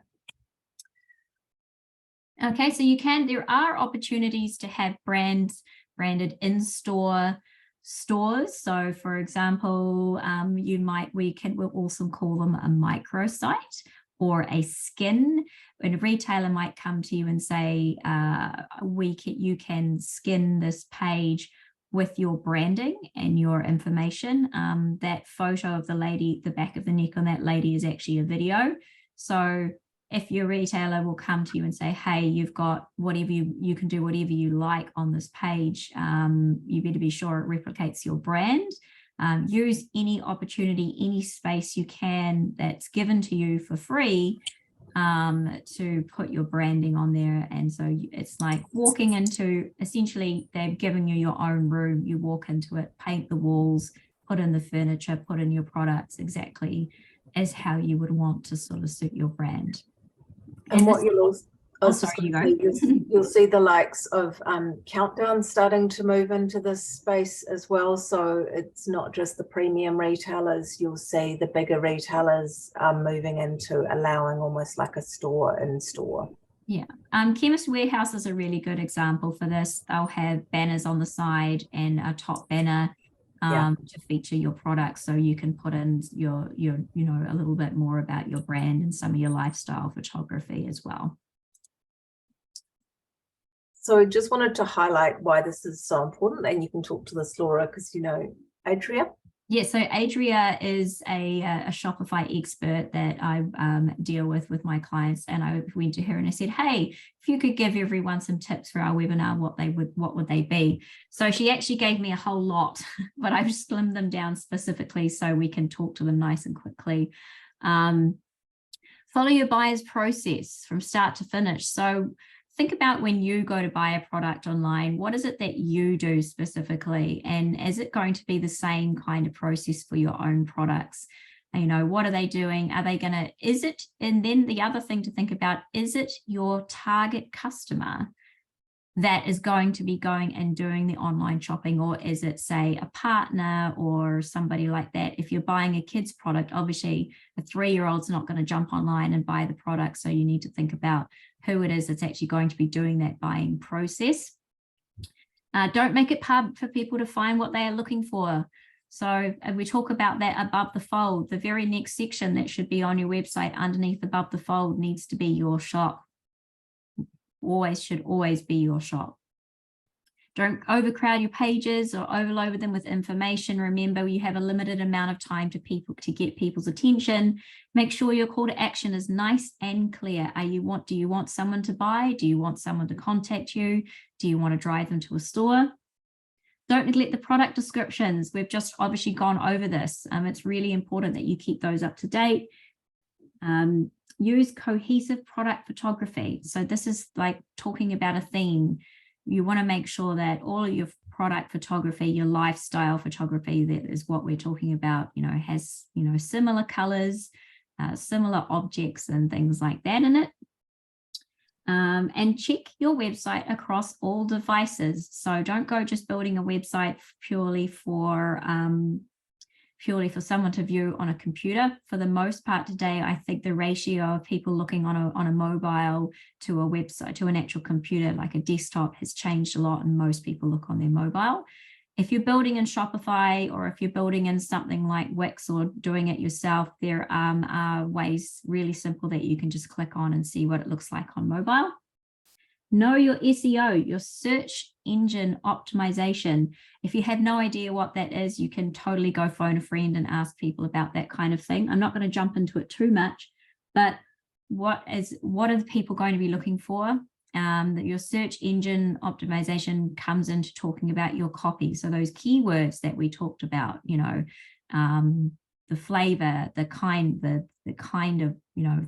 Okay, so there are opportunities to have brands branded in-store stores. So for example, we'll also call them a microsite or a skin. And a retailer might come to you and say, you can skin this page with your branding and your information. That photo of the lady, the back of the neck on that lady is actually a video. So if your retailer will come to you and say, hey, you've got whatever you can do whatever you like on this page, you better be sure it replicates your brand. Use any opportunity, any space you can that's given to you for free to put your branding on there. And so it's like walking into, essentially they've given you your own room, you walk into it, paint the walls, put in the furniture, put in your products exactly as how you would want to sort of suit your brand. And what you'll also, you'll see the likes of Countdown starting to move into this space as well. So it's not just the premium retailers, you'll see the bigger retailers moving into allowing almost like a store in store. Yeah, Chemist Warehouse is a really good example for this. They'll have banners on the side and a top banner to feature your products, so you can put in your a little bit more about your brand and some of your lifestyle photography as well. So I just wanted to highlight why this is so important, and you can talk to this, Laura, because you know Adria. Yeah, so Adria is a Shopify expert that I deal with my clients, and I went to her and I said, hey, if you could give everyone some tips for our webinar, what would they be? So she actually gave me a whole lot, but I've slimmed them down specifically so we can talk to them nice and quickly. Follow your buyer's process from start to finish. So think about when you go to buy a product online, what is it that you do specifically? And is it going to be the same kind of process for your own products? You know, what are they doing? Are they gonna, and then the other thing to think about, is it your target customer that is going to be going and doing the online shopping, or is it, say, a partner or somebody like that? If you're buying a kid's product, obviously a 3-year-old's not going to jump online and buy the product, so you need to think about who it is that's actually going to be doing that buying process. Don't make it hard for people to find what they are looking for. So we talk about that above the fold. The very next section that should be on your website underneath above the fold needs to be your shop. Should always be your shop. Don't overcrowd your pages or overload them with information. Remember, you have a limited amount of time to get people's attention. Make sure your call to action is nice and clear. Do you want someone to buy? Do you want someone to contact you? Do you want to drive them to a store? Don't neglect the product descriptions. We've just obviously gone over this. It's really important that you keep those up to date. Use cohesive product photography. So this is like talking about a theme. You want to make sure that all of your product photography, your lifestyle photography, that is what we're talking about, has, similar colors, similar objects and things like that in it. And check your website across all devices. So don't go just building a website purely for someone to view on a computer. For the most part today, I think the ratio of people looking on a mobile to a website, to an actual computer, like a desktop, has changed a lot, and most people look on their mobile. If you're building in Shopify, or if you're building in something like Wix or doing it yourself, there are ways really simple that you can just click on and see what it looks like on mobile. Know your SEO, your search engine optimization. If you have no idea what that is, you can totally go phone a friend and ask people about that kind of thing. I'm not going to jump into it too much, but what are the people going to be looking for? That your search engine optimization comes into talking about your copy. So those keywords that we talked about, the flavor, the kind of,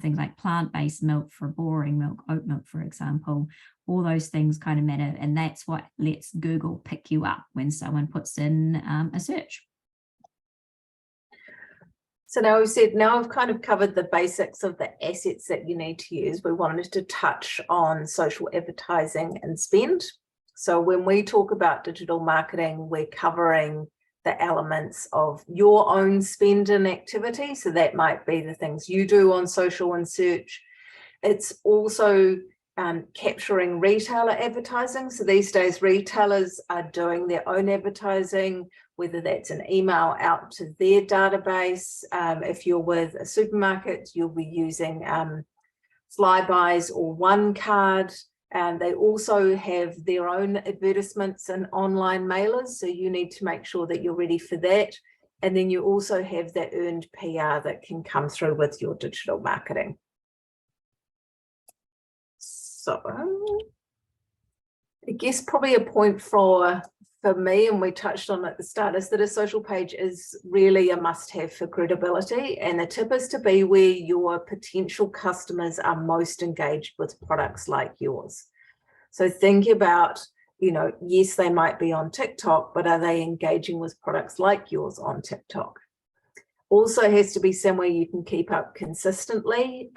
things like plant-based milk for boring milk, oat milk, for example, all those things kind of matter. And that's what lets Google pick you up when someone puts in a search. So now we've kind of covered the basics of the assets that you need to use. We wanted to touch on social advertising and spend. So when we talk about digital marketing, we're covering the elements of your own spend and activity. So that might be the things you do on social and search. It's also capturing retailer advertising. So these days retailers are doing their own advertising, whether that's an email out to their database. If you're with a supermarket, you'll be using Flybuys or OneCard. They also have their own advertisements and online mailers. So you need to make sure that you're ready for that. And then you also have that earned PR that can come through with your digital marketing. So I guess probably a point for me, and we touched on at the start, is that a social page is really a must-have for credibility. And the tip is to be where your potential customers are most engaged with products like yours. So think about, you know, yes, they might be on TikTok, but are they engaging with products like yours on TikTok? Also has to be somewhere you can keep up consistently.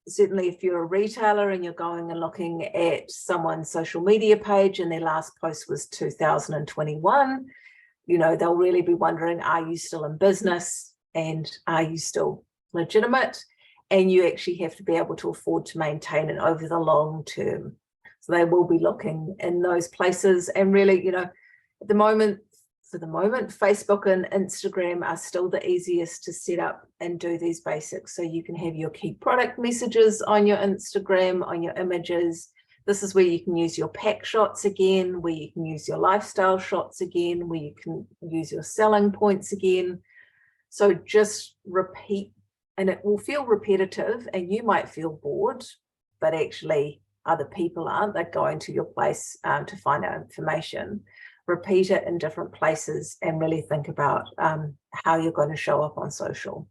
Certainly if you're a retailer and you're going and looking at someone's social media page and their last post was 2021, you know, they'll really be wondering, are you still in business and are you still legitimate? And you actually have to be able to afford to maintain it over the long term. So they will be looking in those places. And really, you know, at the moment, for the moment, Facebook and Instagram are still the easiest to set up and do these basics. So you can have your key product messages on your Instagram, on your images. This is where you can use your pack shots again, where you can use your lifestyle shots again, where you can use your selling points again. So just repeat, and it will feel repetitive and you might feel bored, but actually other people aren't. They're going to your place to find out information. Repeat it in different places and really think about how you're going to show up on social,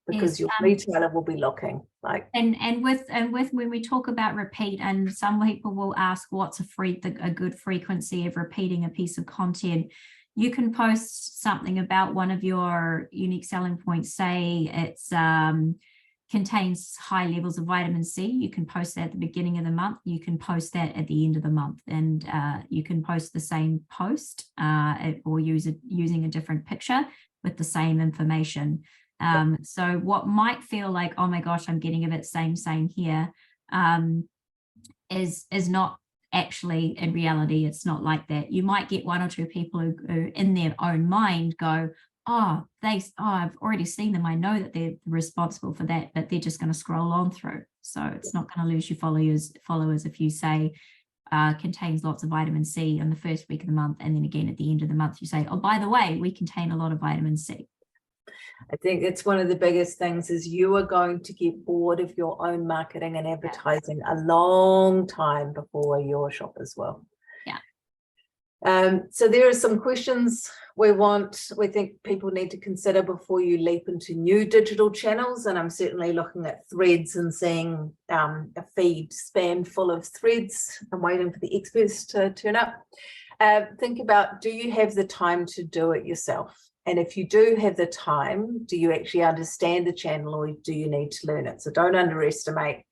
because your retailer will be looking like. And with when we talk about repeat, and some people will ask what's a good frequency of repeating a piece of content. You can post something about one of your unique selling points, say it's contains high levels of vitamin C. You can post that at the beginning of the month. You can post that at the end of the month, and you can post the same post or using a different picture with the same information. So what might feel like, oh my gosh, I'm getting a bit same here, is not actually, in reality, it's not like that. You might get one or two people who in their own mind go, oh, I've already seen them. I know that they're responsible for that, but they're just going to scroll on through. So it's not going to lose you followers if you say contains lots of vitamin C on the first week of the month, and then again at the end of the month you say, oh, by the way, we contain a lot of vitamin C. I think it's one of the biggest things is you are going to get bored of your own marketing and advertising a long time before your shoppers will. So there are some questions we think people need to consider before you leap into new digital channels. And I'm certainly looking at Threads and seeing a feed spam full of threads. I'm waiting for the experts to turn up. Think about, do you have the time to do it yourself? And if you do have the time, do you actually understand the channel, or do you need to learn it? So don't underestimate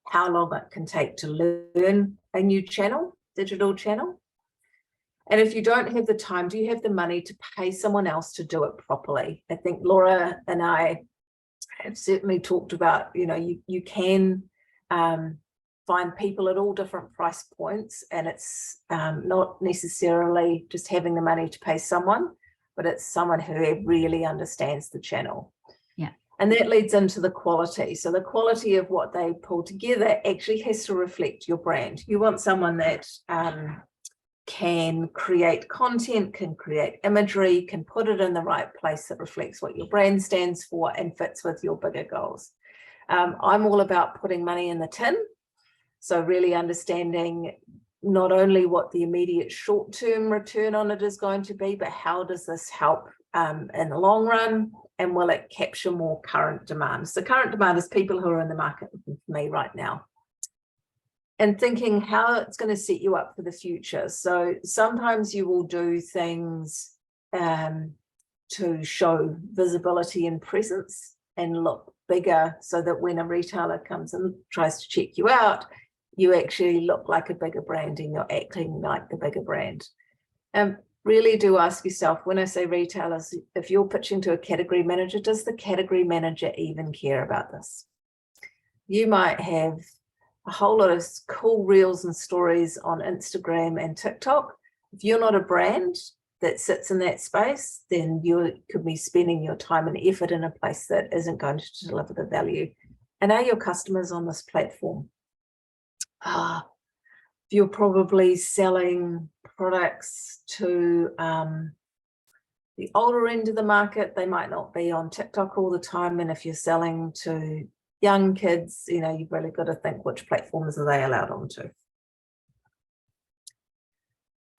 how long it can take to learn a new channel, digital channel. And if you don't have the time, do you have the money to pay someone else to do it properly? I think Laura and I have certainly talked about, you know, you can find people at all different price points, and it's not necessarily just having the money to pay someone, but it's someone who really understands the channel. Yeah. And that leads into the quality. So the quality of what they pull together actually has to reflect your brand. You want someone that can create content, can create imagery, can put it in the right place that reflects what your brand stands for and fits with your bigger goals. I'm all about putting money in the tin. So really understanding not only what the immediate short-term return on it is going to be, but how does this help in the long run, and will it capture more current demand? So current demand is people who are in the market for me right now. And thinking how it's going to set you up for the future. So sometimes you will do things to show visibility and presence and look bigger, so that when a retailer comes and tries to check you out, you actually look like a bigger brand and you're acting like the bigger brand. Really do ask yourself, when I say retailers, if you're pitching to a category manager, does the category manager even care about this? You might have a whole lot of cool reels and stories on Instagram and TikTok. If you're not a brand that sits in that space, then you could be spending your time and effort in a place that isn't going to deliver the value. And are your customers on this platform? You're probably selling products to the older end of the market. They might not be on TikTok all the time. And if you're selling to young kids, you know, you've really got to think which platforms are they allowed onto.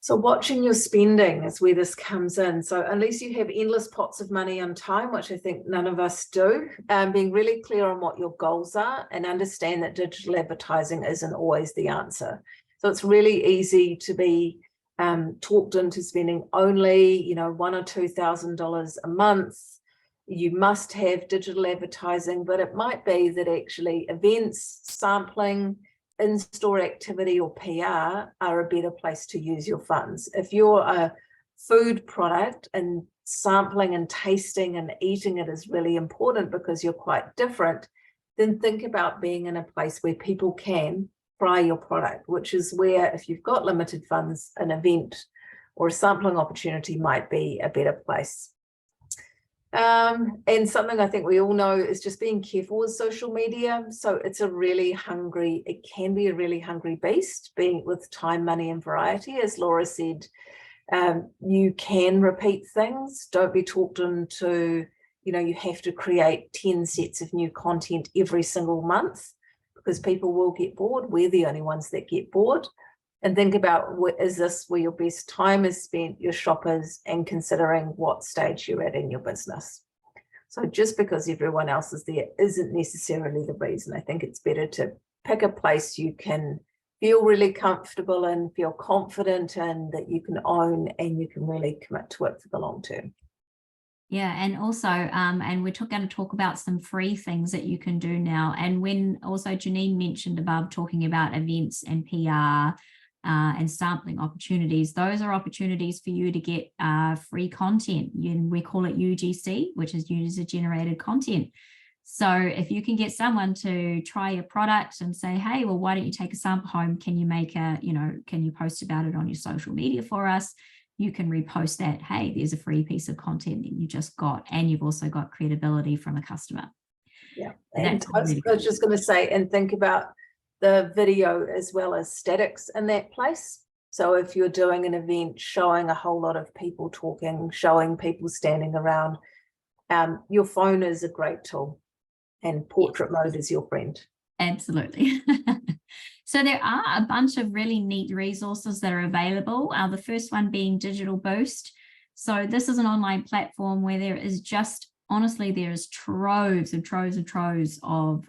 So watching your spending is where this comes in. So unless you have endless pots of money and time, which I think none of us do, being really clear on what your goals are and understand that digital advertising isn't always the answer. So it's really easy to be talked into spending only, you know, $1,000 or $2,000 a month. You must have digital advertising, but it might be that actually events, sampling, in-store activity or PR are a better place to use your funds. If you're a food product and sampling and tasting and eating it is really important because you're quite different, then think about being in a place where people can try your product, which is where, if you've got limited funds, an event or a sampling opportunity might be a better place. And something I think we all know is just being careful with social media. So it can be a really hungry beast, being with time, money, and variety. As Laura said, you can repeat things. Don't be talked into, you know, you have to create 10 sets of new content every single month, because people will get bored. We're the only ones that get bored. And think about, is this where your best time is spent, your shoppers, and considering what stage you're at in your business. So just because everyone else is there isn't necessarily the reason. I think it's better to pick a place you can feel really comfortable and feel confident in, that you can own, and you can really commit to it for the long term. Yeah, and also, and we're going to talk about some free things that you can do now. And when also Janine mentioned above talking about events and PR, and sampling opportunities, those are opportunities for you to get free content. We call it UGC, which is user generated content. So if you can get someone to try your product and say, hey, well, why don't you take a sample home? Can you make can you post about it on your social media for us? You can repost that. Hey, there's a free piece of content that you just got, and you've also got credibility from a customer. Yeah, So and I was just going to say, and think about the video as well as statics in that place. So if you're doing an event showing a whole lot of people talking, showing people standing around, your phone is a great tool, and portrait mode is your friend. Absolutely. So there are a bunch of really neat resources that are available. The first one being Digital Boost. So this is an online platform where there is just, honestly, there's troves of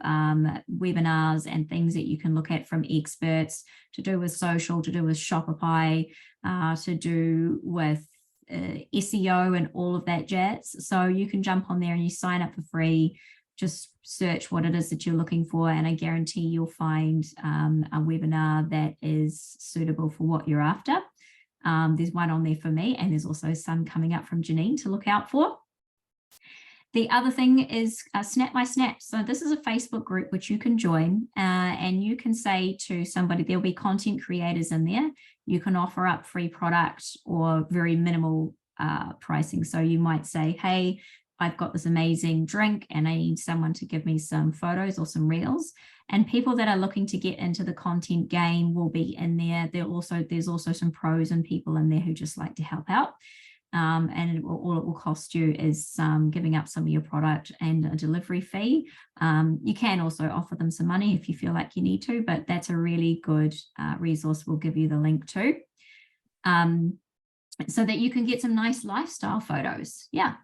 webinars and things that you can look at from experts, to do with social, to do with Shopify, to do with SEO and all of that jazz. So you can jump on there and you sign up for free. Just search what it is that you're looking for, and I guarantee you'll find a webinar that is suitable for what you're after. There's one on there for me, and there's also some coming up from Janine to look out for. The other thing is Snap My Snap. So this is a Facebook group which you can join, and you can say to somebody, there'll be content creators in there. You can offer up free product or very minimal pricing. So you might say, hey, I've got this amazing drink and I need someone to give me some photos or some reels. And people that are looking to get into the content game will be in there. There's also some pros and people in there who just like to help out. And all it will cost you is giving up some of your product and a delivery fee. You can also offer them some money if you feel like you need to, but that's a really good resource we'll give you the link to, so that you can get some nice lifestyle photos. Yeah.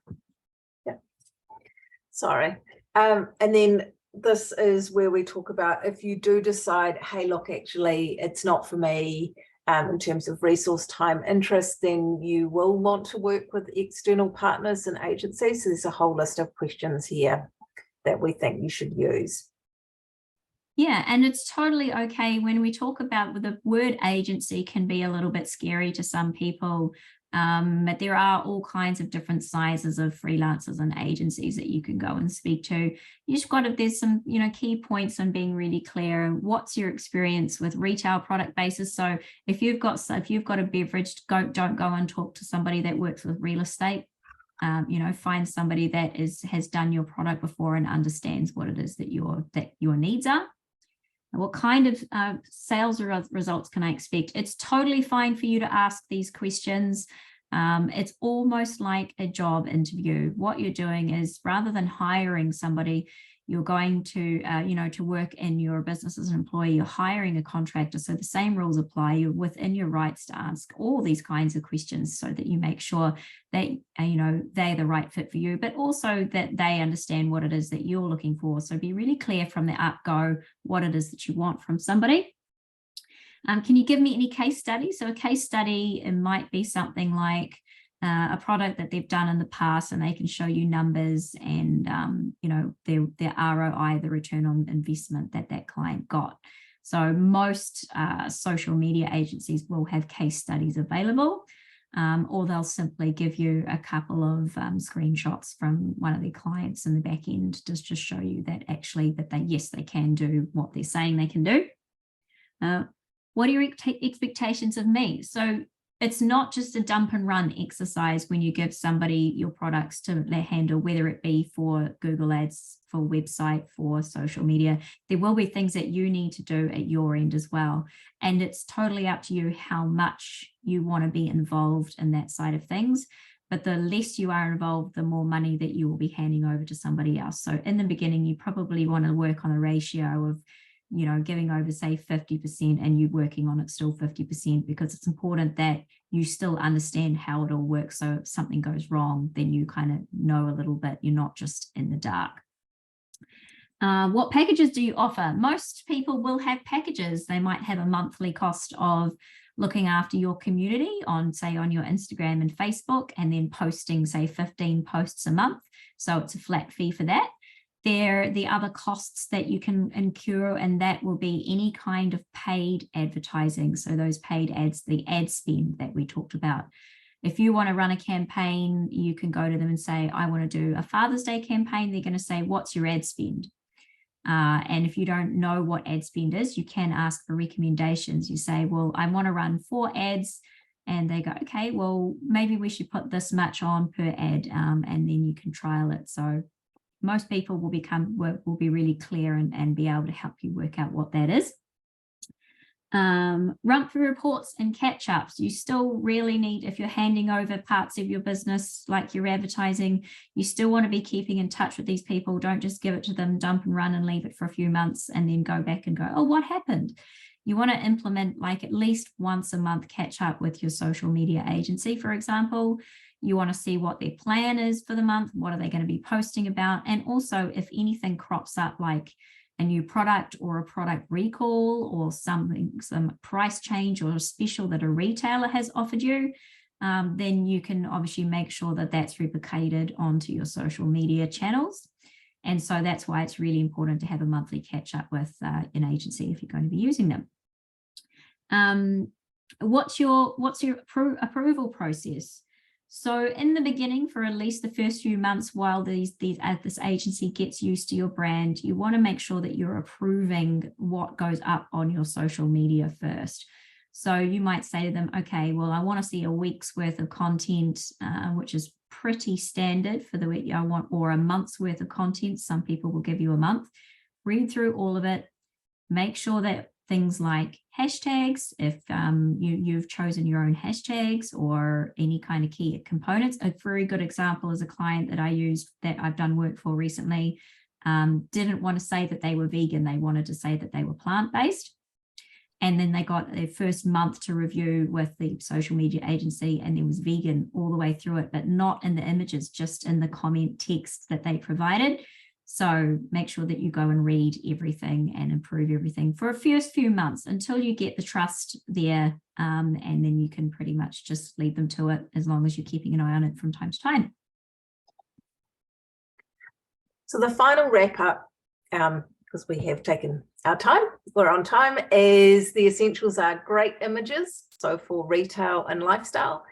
Sorry. And then this is where we talk about, if you do decide, hey, look, actually, it's not for me, in terms of resource, time, interest, then you will want to work with external partners and agencies. So there's a whole list of questions here that we think you should use. Yeah, and it's totally okay when we talk about the word agency can be a little bit scary to some people. But there are all kinds of different sizes of freelancers and agencies that you can go and speak to. You just got to, there's some, key points on being really clear. What's your experience with retail product bases? So if you've got a beverage, don't go and talk to somebody that works with real estate. Find somebody that has done your product before and understands what it is that your needs are. What kind of sales results can I expect? It's totally fine for you to ask these questions. It's almost like a job interview. What you're doing is, rather than hiring somebody, you're going to, to work in your business as an employee, you're hiring a contractor. So the same rules apply. You're within your rights to ask all these kinds of questions so that you make sure that, they're the right fit for you, but also that they understand what it is that you're looking for. So be really clear from the up-go what it is that you want from somebody. Can you give me any case studies? So a case study, it might be something like a product that they've done in the past, and they can show you numbers and, their ROI, the return on investment that client got. So most social media agencies will have case studies available, or they'll simply give you a couple of screenshots from one of their clients in the back end to just show you that actually they can do what they're saying they can do. What are your expectations of me? So it's not just a dump and run exercise when you give somebody your products to handle, whether it be for Google Ads, for website, for social media. There will be things that you need to do at your end as well. And it's totally up to you how much you want to be involved in that side of things. But the less you are involved, the more money that you will be handing over to somebody else. So in the beginning, you probably want to work on a ratio of giving over, say, 50% and you working on it still 50%, because it's important that you still understand how it all works. So if something goes wrong, then you kind of know a little bit. You're not just in the dark. What packages do you offer? Most people will have packages. They might have a monthly cost of looking after your community on, say, on your Instagram and Facebook, and then posting, say, 15 posts a month. So it's a flat fee for that. The other costs that you can incur, and that will be any kind of paid advertising. So those paid ads, the ad spend that we talked about. If you want to run a campaign, you can go to them and say, I want to do a Father's Day campaign. They're going to say, what's your ad spend? And if you don't know what ad spend is, you can ask for recommendations. You say, well, I want to run 4 ads. And they go, okay, well, maybe we should put this much on per ad, and then you can trial it. So most people will be really clear and be able to help you work out what that is. Run through reports and catch-ups. You still really need, if you're handing over parts of your business like your advertising, you still want to be keeping in touch with these people. Don't just give it to them, dump and run and leave it for a few months and then go back and go, oh, what happened? You want to implement like at least once a month catch up with your social media agency, for example. You want to see what their plan is for the month. What are they going to be posting about? And also if anything crops up like a new product or a product recall or some price change or a special that a retailer has offered you, then you can obviously make sure that that's replicated onto your social media channels. And so that's why it's really important to have a monthly catch up with an agency if you're going to be using them. What's your approval process? So in the beginning, for at least the first few months while this agency gets used to your brand, you want to make sure that you're approving what goes up on your social media first. So you might say to them, okay, well, I want to see a week's worth of content, which is pretty standard for the week I want, or a month's worth of content. Some people will give you a month. Read through all of it. Make sure that things like hashtags, if you've chosen your own hashtags or any kind of key components. A very good example is a client that I used that I've done work for recently, didn't want to say that they were vegan. They wanted to say that they were plant-based. And then they got their first month to review with the social media agency, and there was vegan all the way through it, but not in the images, just in the comment text that they provided. So make sure that you go and read everything and improve everything for a first few months until you get the trust there. And then you can pretty much just lead them to it as long as you're keeping an eye on it from time to time. So the final wrap up, because we have taken our time, we're on time, is the essentials are great images. So for retail and lifestyle,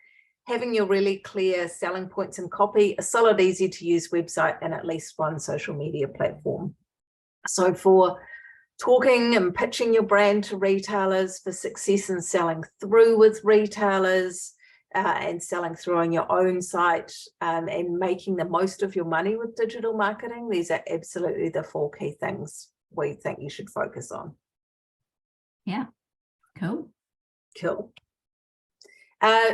having your really clear selling points and copy, a solid, easy to use website, and at least one social media platform. So for talking and pitching your brand to retailers, for success in selling through with retailers, and selling through on your own site, and making the most of your money with digital marketing, these are absolutely the 4 key things we think you should focus on. Yeah, cool. Cool.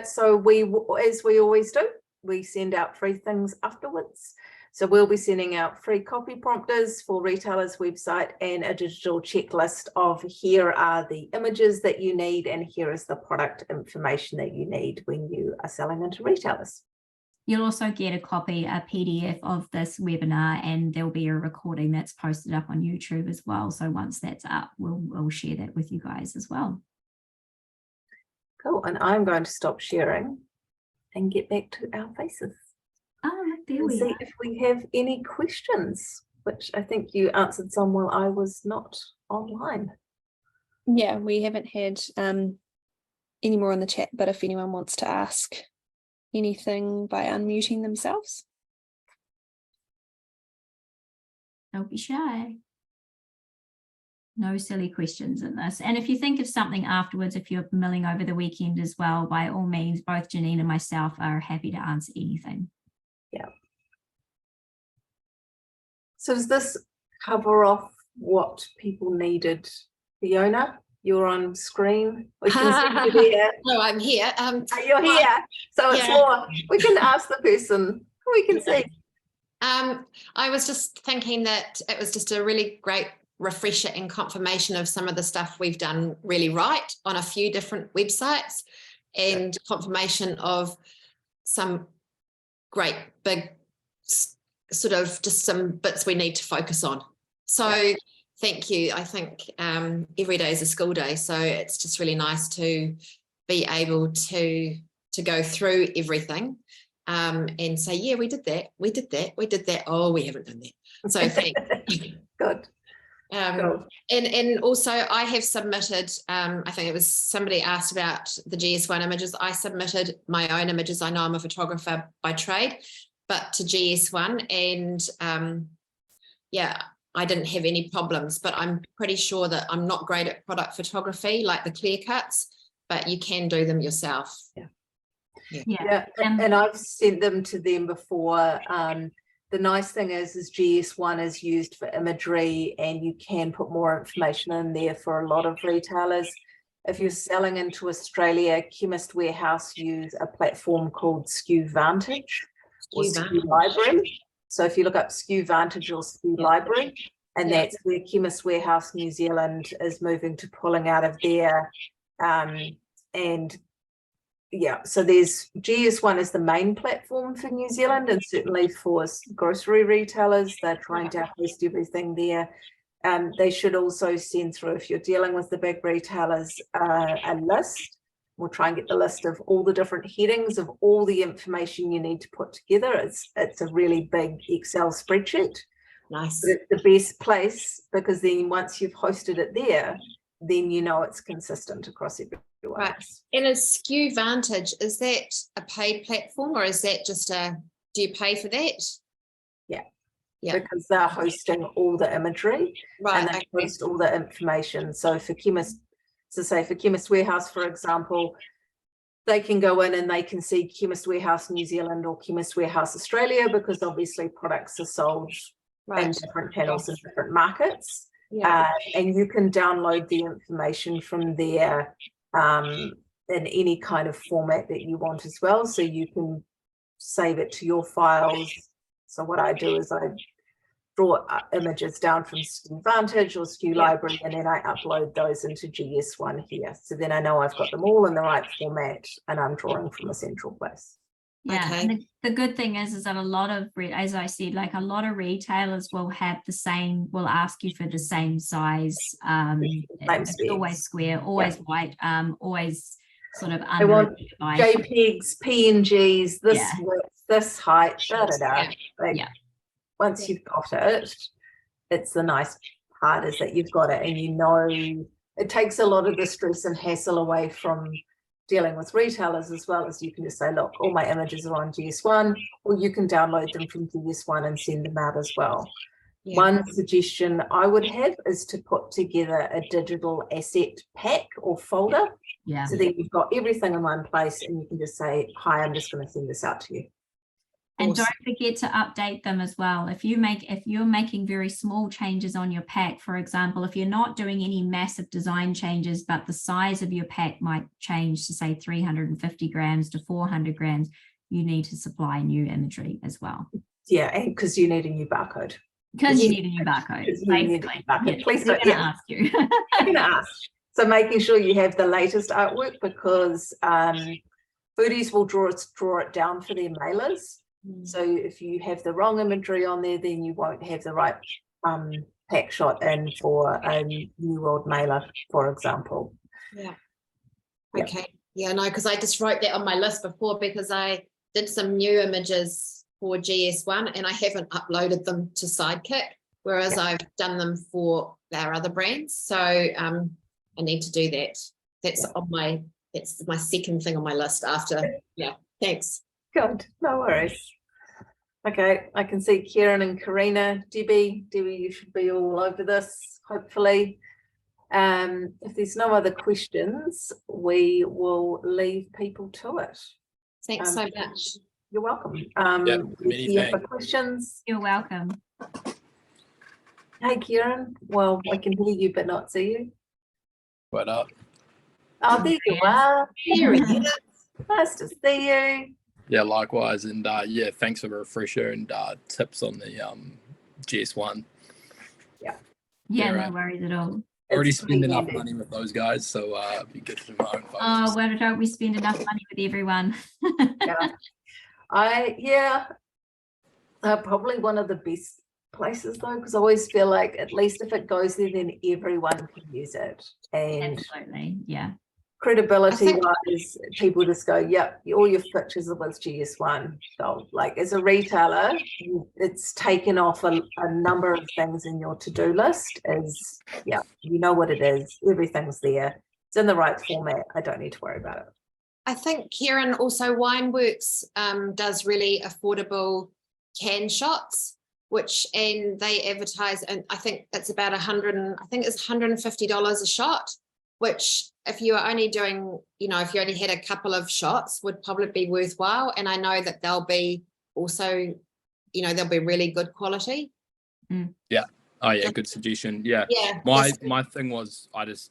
So we, as we always do, we send out free things afterwards. So we'll be sending out free copy prompters for retailers' website and a digital checklist of here are the images that you need and here is the product information that you need when you are selling into retailers. You'll also get a copy, a PDF of this webinar, and there'll be a recording that's posted up on YouTube as well. So once that's up, we'll share that with you guys as well. Cool. And I'm going to stop sharing and get back to our faces. Oh, look, there And we see are. if we have any questions, which I think you answered some while I was not online. Yeah, we haven't had any more on the chat, but if anyone wants to ask anything by unmuting themselves. Don't be shy. No silly questions in this. And if you think of something afterwards, if you're milling over the weekend as well, by all means, both Janine and myself are happy to answer anything. Yeah. So does this cover off what people needed? Fiona, you're on screen. We can see you there. No, I'm here. You're here. So it's Yeah. more, we can ask the person, we can see. I was just thinking that it was just a really great refresher and confirmation of some of the stuff we've done really right on a few different websites, and confirmation of some great big sort of just some bits we need to focus on. So thank you. I think every day is a school day, so it's just really nice to be able to go through everything and say, yeah, we did that. Oh, we haven't done that. So thank you. Good. Cool. And also I have submitted, I think it was somebody asked about the GS1 images. I submitted my own images. I know I'm a photographer by trade, but to GS1, and yeah, I didn't have any problems, but I'm pretty sure that I'm not great at product photography, like the clear cuts, but you can do them yourself. Yeah. And I've sent them to them before. The nice thing is GS1 is used for imagery, and you can put more information in there for a lot of retailers. If you're selling into Australia, Chemist Warehouse use a platform called SKU Vantage or SKU Library. So if you look up SKU Vantage or SKU Library, and that's where Chemist Warehouse New Zealand is moving to pulling out of there. And yeah, so there's GS1 is the main platform for New Zealand, and certainly for grocery retailers, they're trying to host everything there. They should also send through, if you're dealing with the big retailers, a list. We'll try and get the list of all the different headings of all the information you need to put together. It's a really big Excel spreadsheet. Nice. But it's the best place, because then once you've hosted it there, then you know it's consistent across everyone. Right. And is SKU Vantage, is that a paid platform, or is that just do you pay for that? Yeah. Because they're hosting all the imagery, Right. and they host all the information. So for Chemist, for Chemist Warehouse, for example, they can go in and they can see Chemist Warehouse New Zealand or Chemist Warehouse Australia, because obviously products are sold in different channels in different markets. Yeah. And you can download the information from there in any kind of format that you want as well. So you can save it to your files. So what I do is I draw images down from SKU Vantage or SKU Library, and then I upload those into GS1 here. So then I know I've got them all in the right format, and I'm drawing from a central place. Yeah, Okay. and the good thing is that a lot of, as I said, like a lot of retailers will have the same, will ask you for the same size. It's always square, always white, always sort of I want by JPEGs, PNGs, this width, this height, Like, once you've got it, it's the nice part is that you've got it, and you know, it takes a lot of the stress and hassle away from dealing with retailers as well, as you can just say, look, all my images are on GS1, or you can download them from GS1 and send them out as well. Yeah. One suggestion I would have is to put together a digital asset pack or folder. Yeah. So then you've got everything in one place and you can just say, hi, I'm just going to send this out to you. And Awesome. don't forget to update them as well. If you're making very small changes on your pack, for example, if you're not doing any massive design changes, but the size of your pack might change to say 350 grams to 400 grams, you need to supply new imagery as well. Yeah, and because you need a new barcode. Because you need a new barcode. Because you need a new Basically. barcode. Yeah, Please they're don't- gonna yeah. ask you. I'm going to ask. So making sure you have the latest artwork, because foodies will draw it down for their mailers. So if you have the wrong imagery on there, then you won't have the right pack shot in for a New World mailer, for example. Yeah. Yeah. Okay. Yeah, no, because I just wrote that on my list before, because I did some new images for GS1 and I haven't uploaded them to Sidekick, whereas I've done them for our other brands. So I need to do that. That's my second thing on my list after. Yeah. Thanks. Good, no worries. Okay, I can see Kieran and Karina. Debbie, you should be all over this, hopefully. If there's no other questions, we will leave people to it. Thanks so much. You're welcome. many if you have thanks. questions. You're welcome. Hey, Kieran. Well, I can hear you but not see you. But Oh, there you are. Here it is. Nice to see you. yeah, likewise. And yeah, thanks for the refresher and tips on the GS1. Yeah, Yeah, no right. worries at all. Already It's spend pretty enough handy. money with those guys, so it'd be good to do my own Oh, photos. well, don't we spend enough money with everyone? Yeah. Probably one of the best places though, because I always feel like at least if it goes there, then everyone can use it. And Absolutely, yeah. credibility I think- wise, people just go, yep, all your pictures are with GS1. So like as a retailer, it's taken off a number of things in your to-do list. Is yeah, you know what it is, everything's there, it's in the right format, I don't need to worry about it. I think Kieran, also Wineworks does really affordable can shots, and they advertise, and I think it's about $150 a shot, which if you are only doing, if you only had a couple of shots would probably be worthwhile. And I know that they'll be also, they'll be really good quality. Oh yeah, good suggestion. Yeah. Yeah. My thing was I just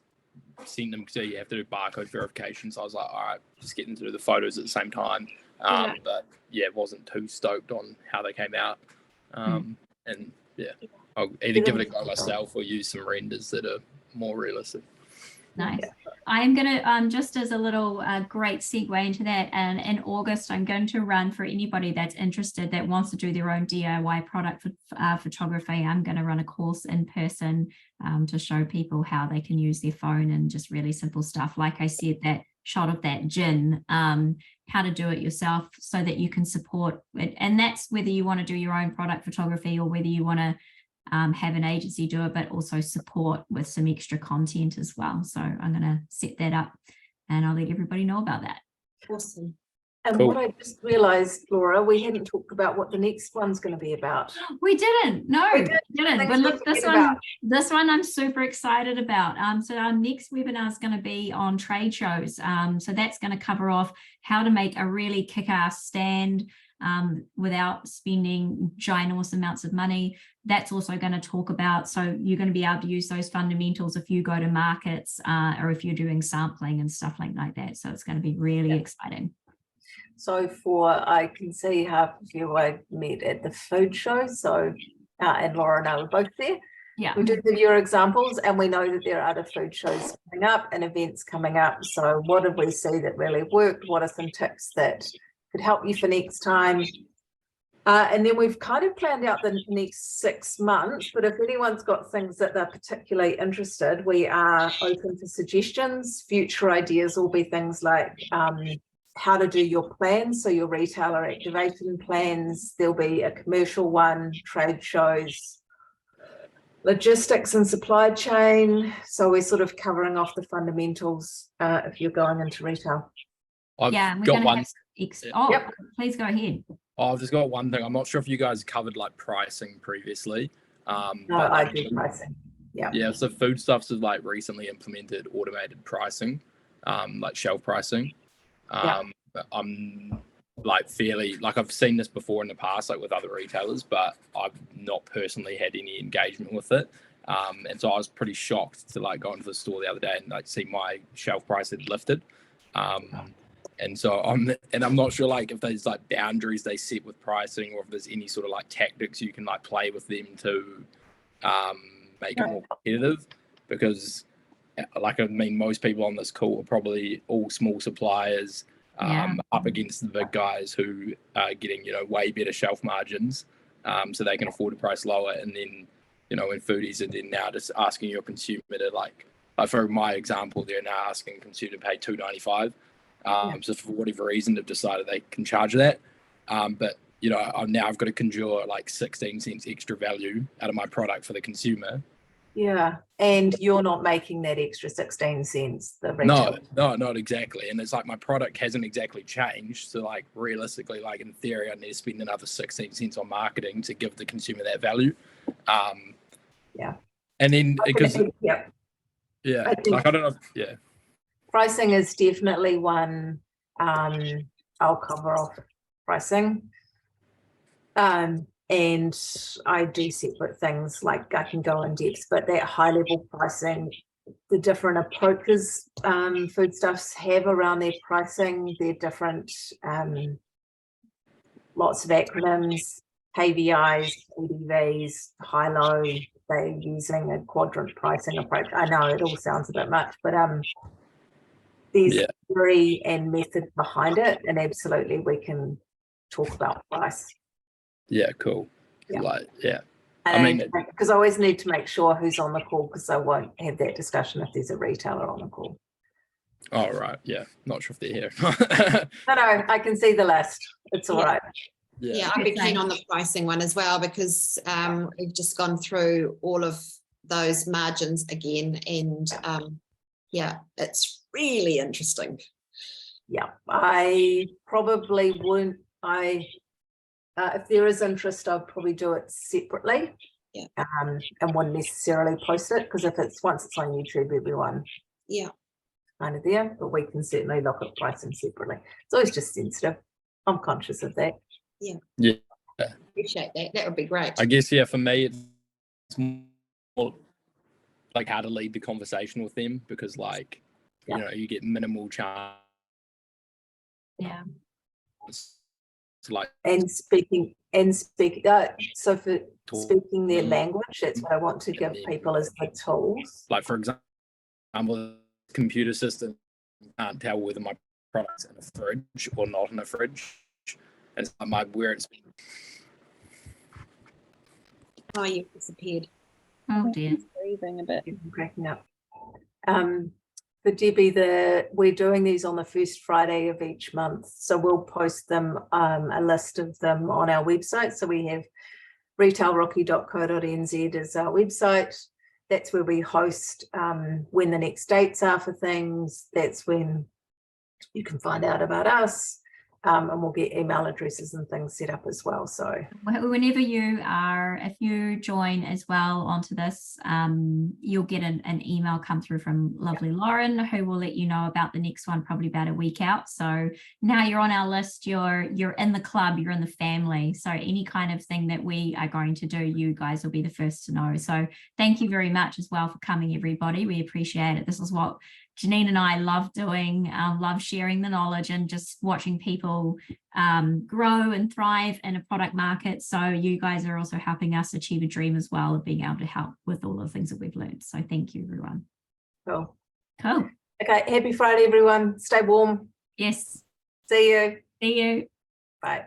seen them, so you have to do barcode verification. So I was like, all right, just getting to do the photos at the same time. Yeah. But yeah, wasn't too stoked on how they came out. And yeah, I'll either give it a go myself or use some renders that are more realistic. Nice. I am going to, just as a little great segue into that, and in August, I'm going to run for anybody that's interested that wants to do their own DIY product photography. I'm going to run a course in person to show people how they can use their phone and just really simple stuff. Like I said, that shot of that gin, how to do it yourself so that you can support it. And that's whether you want to do your own product photography or whether you want to have an agency do it, but also support with some extra content as well. So I'm going to set that up and I'll let everybody know about that. Awesome. And Cool. what I just realized, Laura, we hadn't talked about what the next one's going to be about. We didn't. No, We we didn't. didn't. Things But we look, forget about. this one I'm super excited about. So our next webinar is going to be on trade shows. So that's going to cover off how to make a really kick-ass stand without spending ginormous amounts of money. That's also going to talk about, so you're going to be able to use those fundamentals if you go to markets or if you're doing sampling and stuff like that. So it's going to be really exciting. So I can see half of you I met at the food show. So, and Laura and I were both there. Yeah. We do give your examples and we know that there are other food shows coming up and events coming up. So what did we see that really worked? What are some tips that could help you for next time? And then we've kind of planned out the next 6 months, but if anyone's got things that they're particularly interested, we are open for suggestions. Future ideas will be things like how to do your plans, so your retailer activation plans. There'll be a commercial one, trade shows, logistics and supply chain. So we're sort of covering off the fundamentals if you're going into retail. I've Yeah, and we're got going to one. have Yeah. oh, Yep. please go ahead. I've just got one thing. I'm not sure if you guys covered like pricing previously. No, But I do pricing. Yeah. yeah, so Foodstuffs has like recently implemented automated pricing, like shelf pricing. Yeah. I'm like fairly like I've seen this before in the past, like with other retailers, but I've not personally had any engagement with it. And so I was pretty shocked to like go into the store the other day and like see my shelf price had lifted. And so I'm not sure like if there's like boundaries they set with pricing or if there's any sort of like tactics you can like play with them to make it more competitive, because like I mean most people on this call are probably all small suppliers up against the big guys who are getting, you know, way better shelf margins, so they can afford to price lower. And then, you know, when foodies are then now just asking your consumer to like for my example, they're now asking consumer to pay $2.95. So for whatever reason they've decided they can charge that, but you know I've got to conjure like 16 cents extra value out of my product for the consumer. Yeah, and you're not making that extra 16 cents. The retail. No, not exactly. And it's like my product hasn't exactly changed. So like realistically, like in theory, I need to spend another 16 cents on marketing to give the consumer that value. Yeah. And then because yeah, I don't know. Yeah. Pricing is definitely one. I'll cover off pricing. And I do separate things, like I can go in depth, but that high level pricing, the different approaches Foodstuffs have around their pricing, they're different, lots of acronyms, KVIs, EDVs, high-low, they're using a quadrant pricing approach. I know it all sounds a bit much, but there's theory and method behind it, and absolutely we can talk about price. Yeah, cool. Yeah. Like, yeah. And I mean, because I always need to make sure who's on the call, because I won't have that discussion if there's a retailer on the call. oh, right. Yeah. Not sure if they're here. No, I can see the list. It's all right. Yeah, I'd be keen on the pricing one as well, because we've just gone through all of those margins again, and it's really interesting. Yeah, I probably wouldn't. If there is interest, I'll probably do it separately. Yeah. And wouldn't necessarily post it, because if it's once it's on YouTube, everyone kind of there. But we can certainly look at pricing separately. It's always just sensitive. I'm conscious of that. Yeah. Appreciate that. That would be great. I guess, yeah, for me, it's more like how to lead the conversation with them, because like, you know, you get minimal chance. Yeah. To like speaking so for speaking their language, that's what I want to give people as the tools. Like, for example, the computer system can't tell whether my product's in a fridge or not in a fridge. And it's like where it's been. Oh, you've disappeared. Oh dear. Breathing a bit. I'm cracking up. For Debbie, we're doing these on the first Friday of each month, so we'll post them, a list of them on our website. So we have retailrocky.co.nz as our website. That's where we host when the next dates are for things. That's when you can find out about us. And we'll get email addresses and things set up as well. So whenever if you join as well onto this, you'll get an email come through from lovely Lauren, who will let you know about the next one probably about a week out. So now you're on our list, you're in the club, you're in the family. So any kind of thing that we are going to do, you guys will be the first to know. So thank you very much as well for coming, everybody. We appreciate it. This is what Janine and I love doing, love sharing the knowledge and just watching people grow and thrive in a product market. So you guys are also helping us achieve a dream as well of being able to help with all the things that we've learned. So thank you, everyone. cool. Cool. Okay, happy Friday, everyone. Stay warm. Yes. See you. See you. Bye.